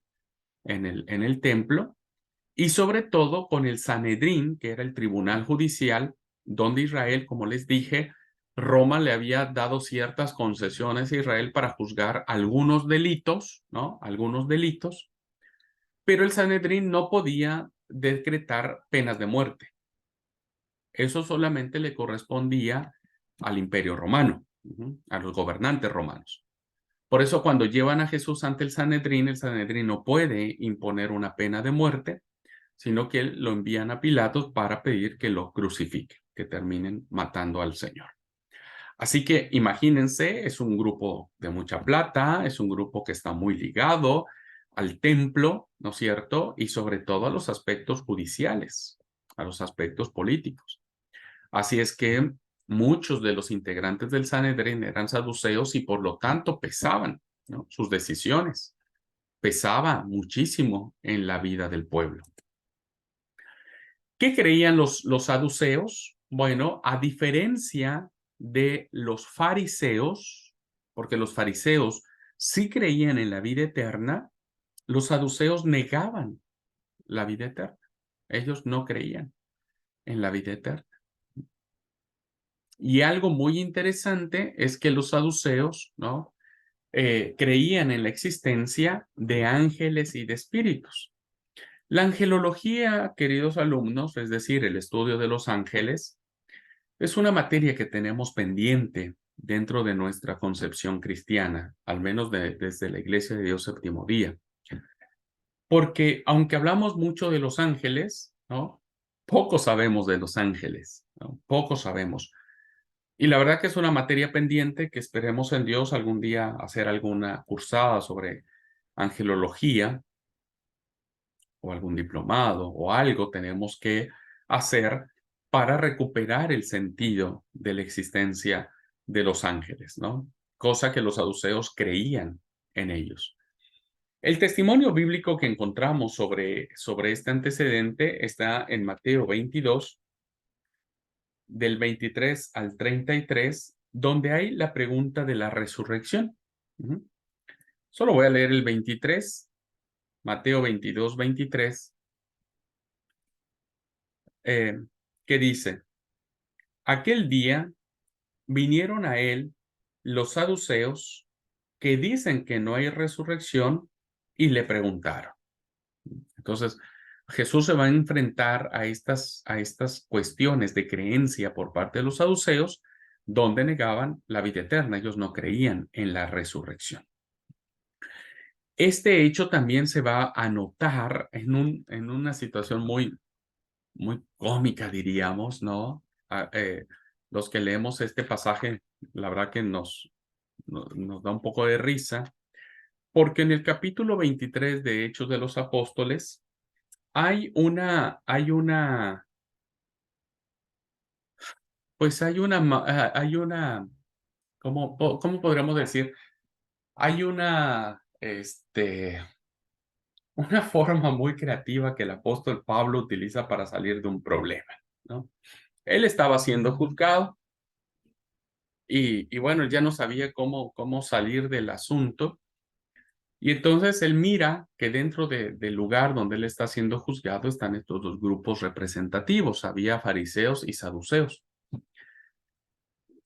en el templo, y sobre todo con el Sanedrín, que era el tribunal judicial, donde Israel, como les dije, Roma le había dado ciertas concesiones a Israel para juzgar algunos delitos, ¿no? Algunos delitos, pero el Sanedrín no podía decretar penas de muerte. Eso solamente le correspondía al Imperio Romano, a los gobernantes romanos. Por eso cuando llevan a Jesús ante el Sanedrín no puede imponer una pena de muerte, sino que lo envían a Pilatos para pedir que lo crucifique, que terminen matando al Señor. Así que imagínense, es un grupo de mucha plata, es un grupo que está muy ligado al templo, ¿no es cierto? Y sobre todo a los aspectos judiciales, a los aspectos políticos. Así es que muchos de los integrantes del Sanedrín eran saduceos y por lo tanto pesaban, ¿no? Sus decisiones. Pesaba muchísimo en la vida del pueblo. ¿Qué creían los saduceos? Bueno, a diferencia de los fariseos, porque los fariseos sí creían en la vida eterna, los saduceos negaban la vida eterna. Ellos no creían en la vida eterna. Y algo muy interesante es que los saduceos, ¿no? Creían en la existencia de ángeles y de espíritus. La angelología, queridos alumnos, es decir, el estudio de los ángeles, es una materia que tenemos pendiente dentro de nuestra concepción cristiana, al menos desde la Iglesia de Dios Séptimo Día. Porque aunque hablamos mucho de los ángeles, ¿no? Poco sabemos de los ángeles, ¿no? Poco sabemos. Y la verdad que es una materia pendiente que esperemos en Dios algún día hacer alguna cursada sobre angelología o algún diplomado o algo tenemos que hacer para recuperar el sentido de la existencia de los ángeles, ¿no? Cosa que los saduceos creían en ellos. El testimonio bíblico que encontramos sobre este antecedente está en Mateo 22, del 23 al 33, donde hay la pregunta de la resurrección. Solo voy a leer el 23, Mateo 22, 23, que dice: aquel día vinieron a él los saduceos que dicen que no hay resurrección y le preguntaron. Entonces, Jesús se va a enfrentar a estas cuestiones de creencia por parte de los saduceos, donde negaban la vida eterna. Ellos no creían en la resurrección. Este hecho también se va a notar en una situación muy cómica, diríamos, ¿no? Los que leemos este pasaje, la verdad que nos da un poco de risa, porque en el capítulo 23 de Hechos de los Apóstoles hay una, ¿cómo podríamos decir? Hay una forma muy creativa que el apóstol Pablo utiliza para salir de un problema, ¿no? Él estaba siendo juzgado y bueno, él ya no sabía cómo salir del asunto. Y entonces él mira que dentro del lugar donde él está siendo juzgado están estos dos grupos representativos. Había fariseos y saduceos.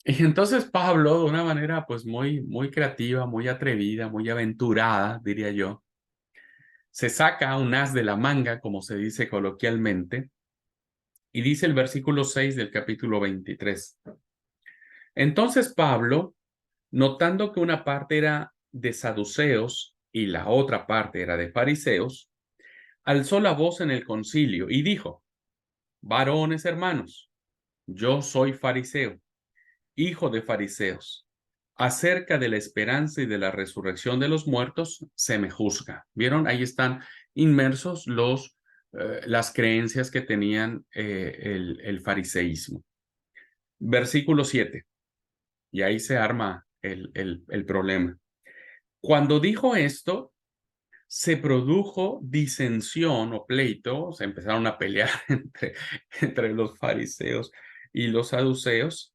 Y entonces Pablo, de una manera pues muy creativa, muy atrevida, muy aventurada, diría yo, se saca un as de la manga, como se dice coloquialmente, Y dice el versículo 6 del capítulo 23. Entonces Pablo, notando que una parte era de saduceos y la otra parte era de fariseos, alzó la voz en el concilio y dijo: varones hermanos, yo soy fariseo, hijo de fariseos. Acerca de la esperanza y de la resurrección de los muertos se me juzga. ¿Vieron? Ahí están inmersos las creencias que tenían el fariseísmo. Versículo 7. Y ahí se arma el problema. Cuando dijo esto, se produjo disensión o pleito, se empezaron a pelear entre los fariseos y los saduceos,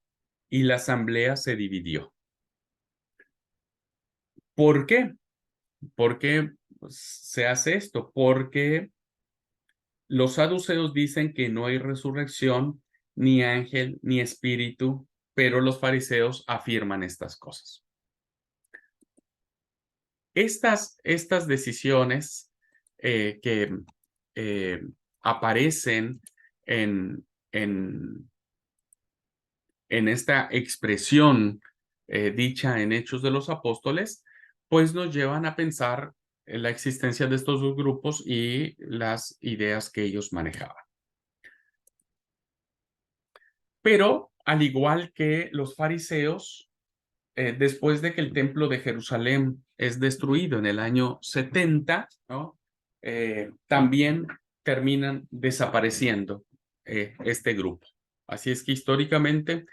y la asamblea se dividió. ¿Por qué? ¿Por qué se hace esto? Porque los saduceos dicen que no hay resurrección, ni ángel, ni espíritu, pero los fariseos afirman estas cosas. Estas decisiones que aparecen en, en, en esta expresión dicha en Hechos de los Apóstoles, pues nos llevan a pensar en la existencia de estos dos grupos y las ideas que ellos manejaban. Pero, al igual que los fariseos, después de que el templo de Jerusalén es destruido en el año 70, ¿no? También terminan desapareciendo este grupo. Así es que históricamente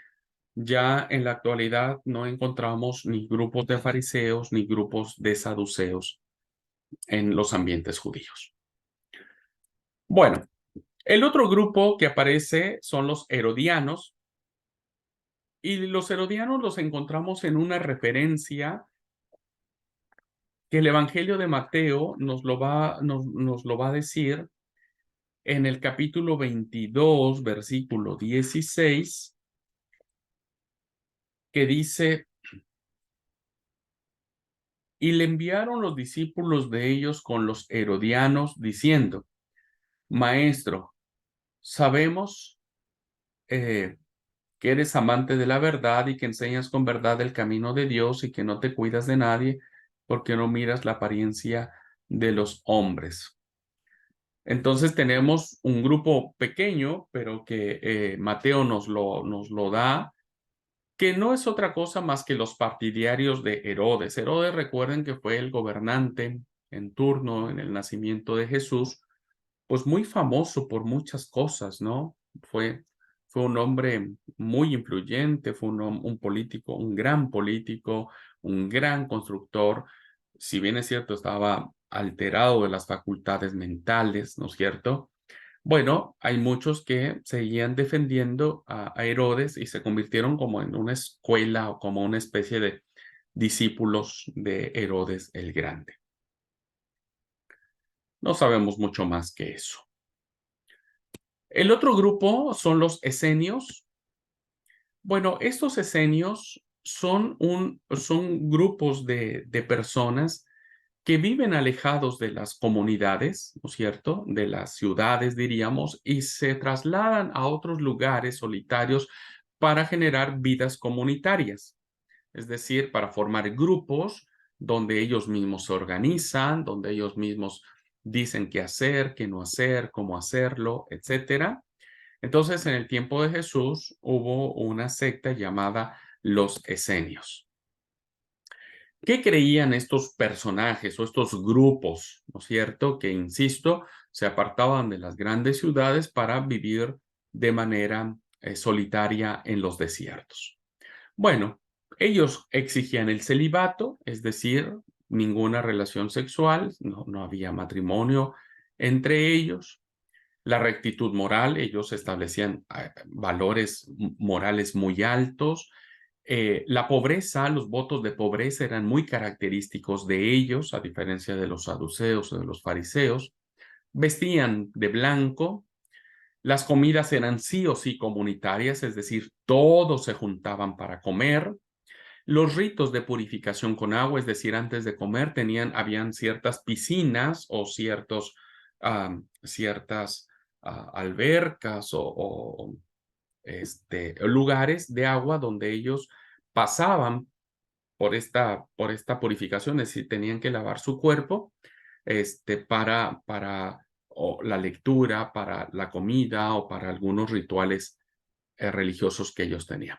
ya en la actualidad no encontramos ni grupos de fariseos ni grupos de saduceos en los ambientes judíos. Bueno, el otro grupo que aparece son los herodianos, y los herodianos los encontramos en una referencia que el Evangelio de Mateo nos lo va a decir en el capítulo 22, versículo 16, que dice: y le enviaron los discípulos de ellos con los herodianos, diciendo: Maestro, sabemos que eres amante de la verdad y que enseñas con verdad el camino de Dios y que no te cuidas de nadie porque no miras la apariencia de los hombres. Entonces tenemos un grupo pequeño, pero que Mateo nos lo da, que no es otra cosa más que los partidarios de Herodes. Herodes, recuerden que fue el gobernante en turno en el nacimiento de Jesús, pues muy famoso por muchas cosas, ¿no? Fue un hombre muy influyente, fue un político, un gran político, un gran constructor. Si bien es cierto, estaba alterado de las facultades mentales, ¿no es cierto? Bueno, hay muchos que seguían defendiendo a Herodes y se convirtieron como en una escuela o como una especie de discípulos de Herodes el Grande. No sabemos mucho más que eso. El otro grupo son los esenios. Bueno, estos esenios son grupos de personas que viven alejados de las comunidades, ¿no es cierto?, de las ciudades, diríamos, y se trasladan a otros lugares solitarios para generar vidas comunitarias, es decir, para formar grupos donde ellos mismos se organizan, donde ellos mismos dicen qué hacer, qué no hacer, cómo hacerlo, etcétera. Entonces, en el tiempo de Jesús hubo una secta llamada los esenios. ¿Qué creían estos personajes o estos grupos, ¿no es cierto? Que, insisto, se apartaban de las grandes ciudades para vivir de manera solitaria en los desiertos. Bueno, ellos exigían el celibato, es decir, ninguna relación sexual, no había matrimonio entre ellos. La rectitud moral, ellos establecían valores morales muy altos. La pobreza, los votos de pobreza eran muy característicos de ellos, a diferencia de los saduceos o de los fariseos. Vestían de blanco. Las comidas eran sí o sí comunitarias, es decir, todos se juntaban para comer. Los ritos de purificación con agua, es decir, antes de comer, habían ciertas piscinas o ciertas albercas lugares de agua donde ellos pasaban por esta purificación, es decir, tenían que lavar su cuerpo para la lectura, para la comida o para algunos rituales religiosos que ellos tenían.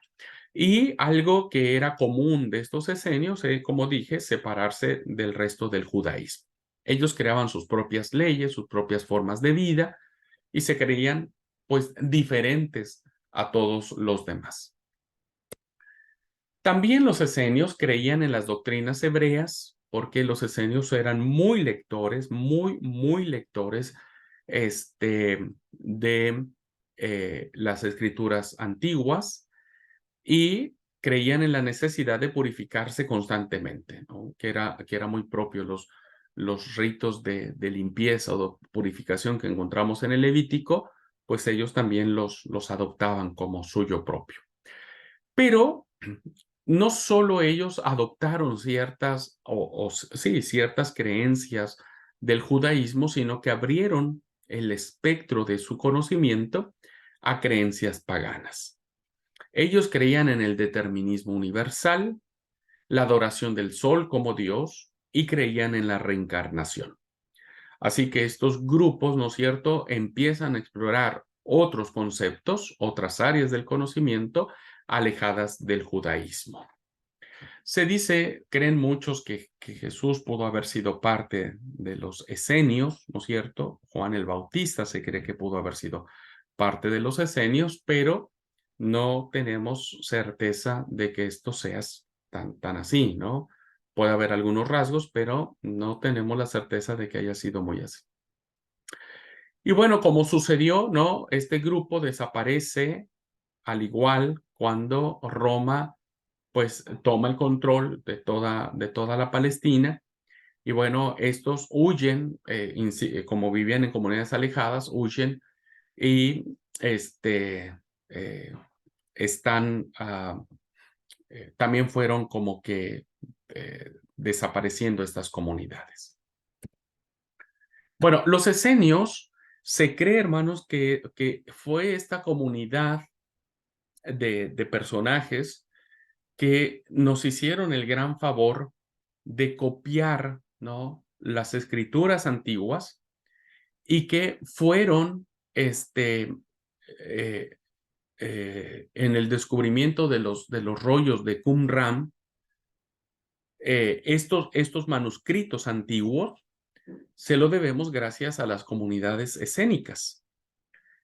Y algo que era común de estos esenios, como dije, separarse del resto del judaísmo. Ellos creaban sus propias leyes, sus propias formas de vida y se creían pues diferentes a todos los demás. También los esenios creían en las doctrinas hebreas porque los esenios eran muy lectores, muy lectores de las escrituras antiguas y creían en la necesidad de purificarse constantemente, ¿no? que era muy propio los ritos de limpieza o de purificación que encontramos en el Levítico, pues ellos también los adoptaban como suyo propio. Pero no solo ellos adoptaron ciertas creencias del judaísmo, sino que abrieron el espectro de su conocimiento a creencias paganas. Ellos creían en el determinismo universal, la adoración del sol como Dios y creían en la reencarnación. Así que estos grupos, ¿no es cierto?, empiezan a explorar otros conceptos, otras áreas del conocimiento alejadas del judaísmo. Se dice, creen muchos que Jesús pudo haber sido parte de los esenios, ¿no es cierto? Juan el Bautista se cree que pudo haber sido parte de los esenios, pero no tenemos certeza de que esto sea tan así, ¿no? Puede haber algunos rasgos, pero no tenemos la certeza de que haya sido muy así. Y bueno, como sucedió, ¿no? Este grupo desaparece al igual cuando Roma pues toma el control de toda la Palestina y bueno, estos huyen, como vivían en comunidades alejadas, huyen y eh, están, también fueron como que desapareciendo estas comunidades. Bueno, los esenios se cree, hermanos, que fue esta comunidad de personajes que nos hicieron el gran favor de copiar, ¿no?, las escrituras antiguas y que fueron eh, en el descubrimiento de los rollos de Qumran, estos manuscritos antiguos se lo debemos gracias a las comunidades escénicas.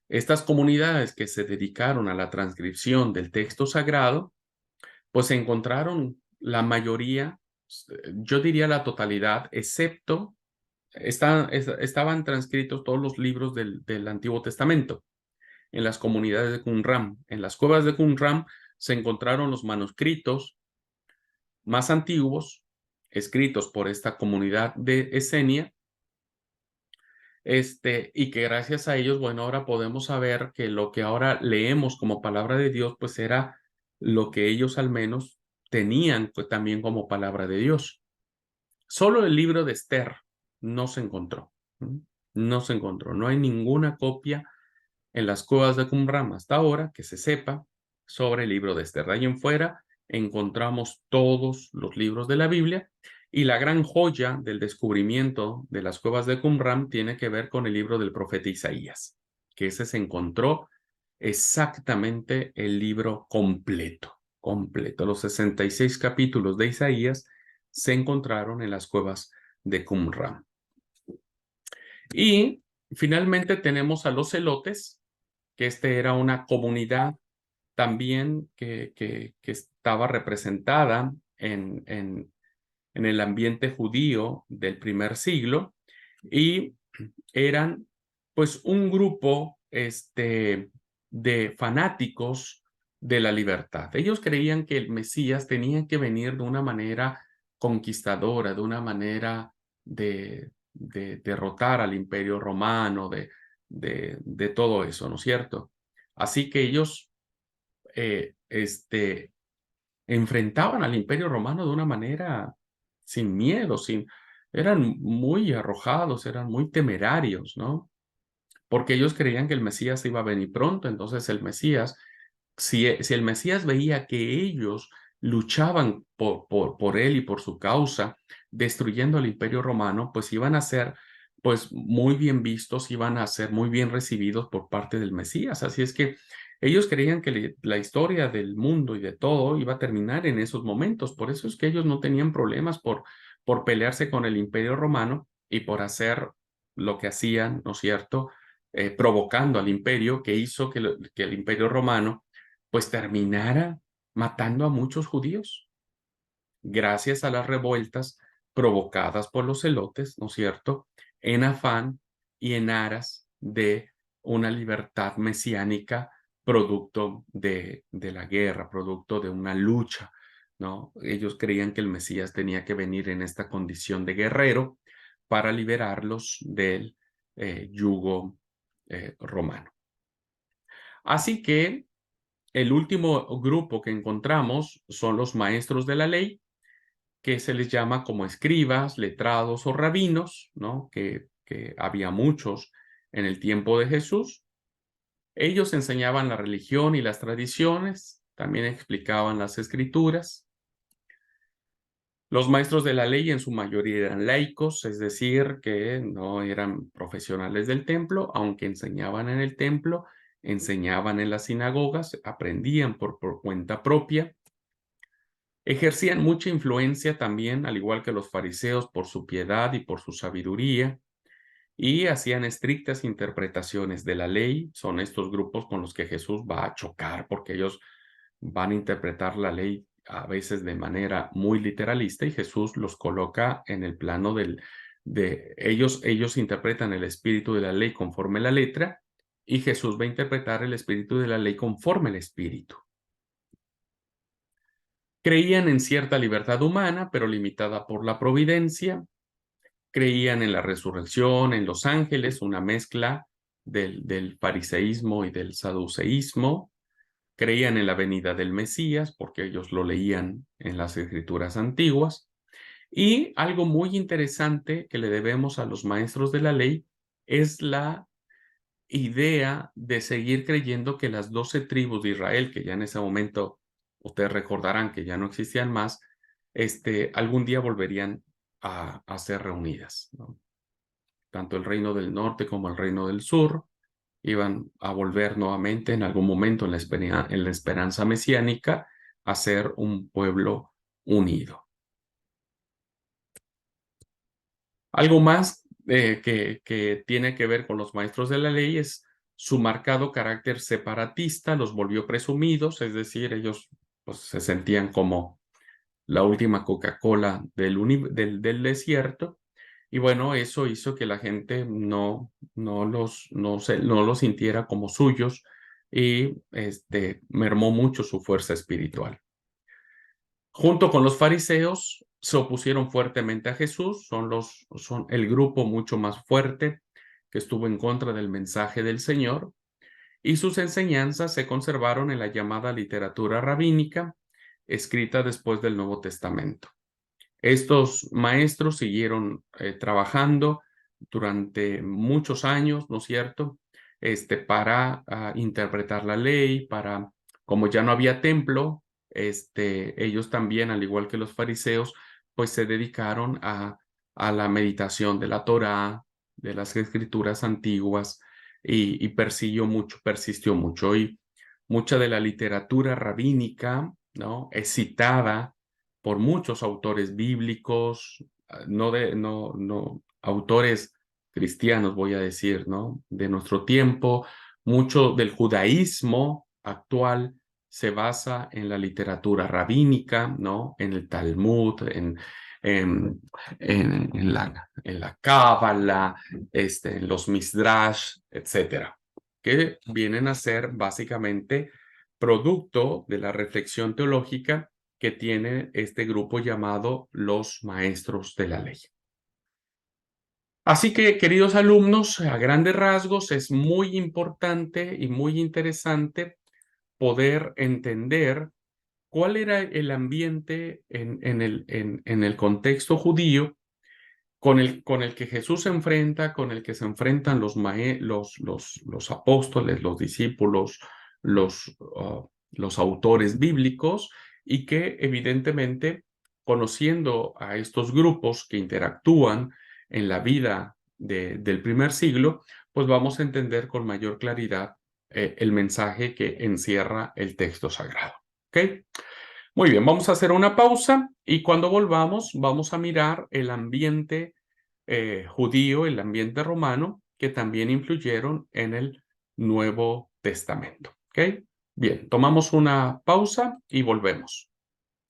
Estas comunidades que se dedicaron a la transcripción del texto sagrado, pues encontraron la mayoría, yo diría la totalidad, excepto estaban transcritos todos los libros del Antiguo Testamento en las comunidades de Qumran. En las cuevas de Qumran se encontraron los manuscritos más antiguos, escritos por esta comunidad de Esenia, y que gracias a ellos, bueno, ahora podemos saber que lo que ahora leemos como palabra de Dios, pues era lo que ellos al menos tenían pues, también como palabra de Dios. Solo el libro de Esther no se encontró. No se encontró. No hay ninguna copia en las cuevas de Qumran hasta ahora que se sepa sobre el libro de Esther. De ahí en fuera encontramos todos los libros de la Biblia y la gran joya del descubrimiento de las cuevas de Qumran tiene que ver con el libro del profeta Isaías, que ese se encontró exactamente el libro completo. Los 66 capítulos de Isaías se encontraron en las cuevas de Qumran. Y finalmente tenemos a los celotes, que era una comunidad también que estaba representada en el ambiente judío del primer siglo y eran pues un grupo de fanáticos de la libertad. Ellos creían que el Mesías tenía que venir de una manera conquistadora, de una manera de derrotar al Imperio Romano, de todo eso, ¿no es cierto? Así que ellos enfrentaban al Imperio Romano de una manera sin miedo, eran muy arrojados, eran muy temerarios, ¿no? porque ellos creían que el Mesías iba a venir pronto. Entonces el Mesías, si el Mesías veía que ellos luchaban por él y por su causa, destruyendo el Imperio Romano, pues iban a ser pues muy bien vistos, iban a ser muy bien recibidos por parte del Mesías. Así es que ellos creían que la historia del mundo y de todo iba a terminar en esos momentos. Por eso es que ellos no tenían problemas por pelearse con el Imperio Romano y por hacer lo que hacían, ¿no es cierto? Provocando al imperio, que hizo que el Imperio Romano pues terminara matando a muchos judíos, gracias a las revueltas provocadas por los celotes, ¿no es cierto?, en afán y en aras de una libertad mesiánica, producto de la guerra, producto de una lucha, ¿no? Ellos creían que el Mesías tenía que venir en esta condición de guerrero para liberarlos del yugo romano. Así que el último grupo que encontramos son los maestros de la ley, que se les llama como escribas, letrados o rabinos, ¿no? Que había muchos en el tiempo de Jesús. Ellos enseñaban la religión y las tradiciones, también explicaban las escrituras. Los maestros de la ley en su mayoría eran laicos, es decir, que no eran profesionales del templo, aunque enseñaban en el templo, enseñaban en las sinagogas, aprendían por cuenta propia. Ejercían mucha influencia también, al igual que los fariseos, por su piedad y por su sabiduría, y hacían estrictas interpretaciones de la ley. Son estos grupos con los que Jesús va a chocar, porque ellos van a interpretar la ley a veces de manera muy literalista, y Jesús los coloca en el plano de ellos interpretan el espíritu de la ley conforme la letra, y Jesús va a interpretar el espíritu de la ley conforme el espíritu. Creían en cierta libertad humana, pero limitada por la providencia. Creían en la resurrección, en los ángeles, una mezcla del fariseísmo y del saduceísmo. Creían en la venida del Mesías, porque ellos lo leían en las escrituras antiguas. Y algo muy interesante que le debemos a los maestros de la ley es la idea de seguir creyendo que las 12 tribus de Israel, que ya en ese momento ustedes recordarán que ya no existían más, algún día volverían a ser reunidas, ¿no? Tanto el reino del norte como el reino del sur iban a volver nuevamente en algún momento en la esperanza mesiánica a ser un pueblo unido. Algo más que tiene que ver con los maestros de la ley es su marcado carácter separatista, los volvió presumidos, es decir, ellos pues, se sentían como la última Coca-Cola del desierto, y bueno, eso hizo que la gente no los sintiera como suyos, y mermó mucho su fuerza espiritual. Junto con los fariseos, se opusieron fuertemente a Jesús, son el grupo mucho más fuerte que estuvo en contra del mensaje del Señor, y sus enseñanzas se conservaron en la llamada literatura rabínica, escrita después del Nuevo Testamento. Estos maestros siguieron trabajando durante muchos años, ¿no es cierto?, para interpretar la ley, como ya no había templo, ellos también, al igual que los fariseos, pues se dedicaron a la meditación de la Torá, de las escrituras antiguas, y persistió mucho. Y mucha de la literatura rabínica, ¿no?, es citada por muchos autores bíblicos, autores cristianos, voy a decir, ¿no?, de nuestro tiempo. Mucho del judaísmo actual se basa en la literatura rabínica, ¿no?, en el Talmud, en, en la Cábala, en los Midrash, etcétera, que vienen a ser básicamente producto de la reflexión teológica que tiene este grupo llamado los maestros de la ley. Así que, queridos alumnos, a grandes rasgos es muy importante y muy interesante poder entender cuál era el ambiente en el contexto judío con el que Jesús se enfrenta, con el que se enfrentan los apóstoles, los discípulos, los autores bíblicos, y que evidentemente, conociendo a estos grupos que interactúan en la vida del primer siglo, pues vamos a entender con mayor claridad el mensaje que encierra el texto sagrado. ¿Ok? Muy bien, vamos a hacer una pausa y cuando volvamos vamos a mirar el ambiente judío, el ambiente romano, que también influyeron en el Nuevo Testamento. ¿Ok? Bien, tomamos una pausa y volvemos.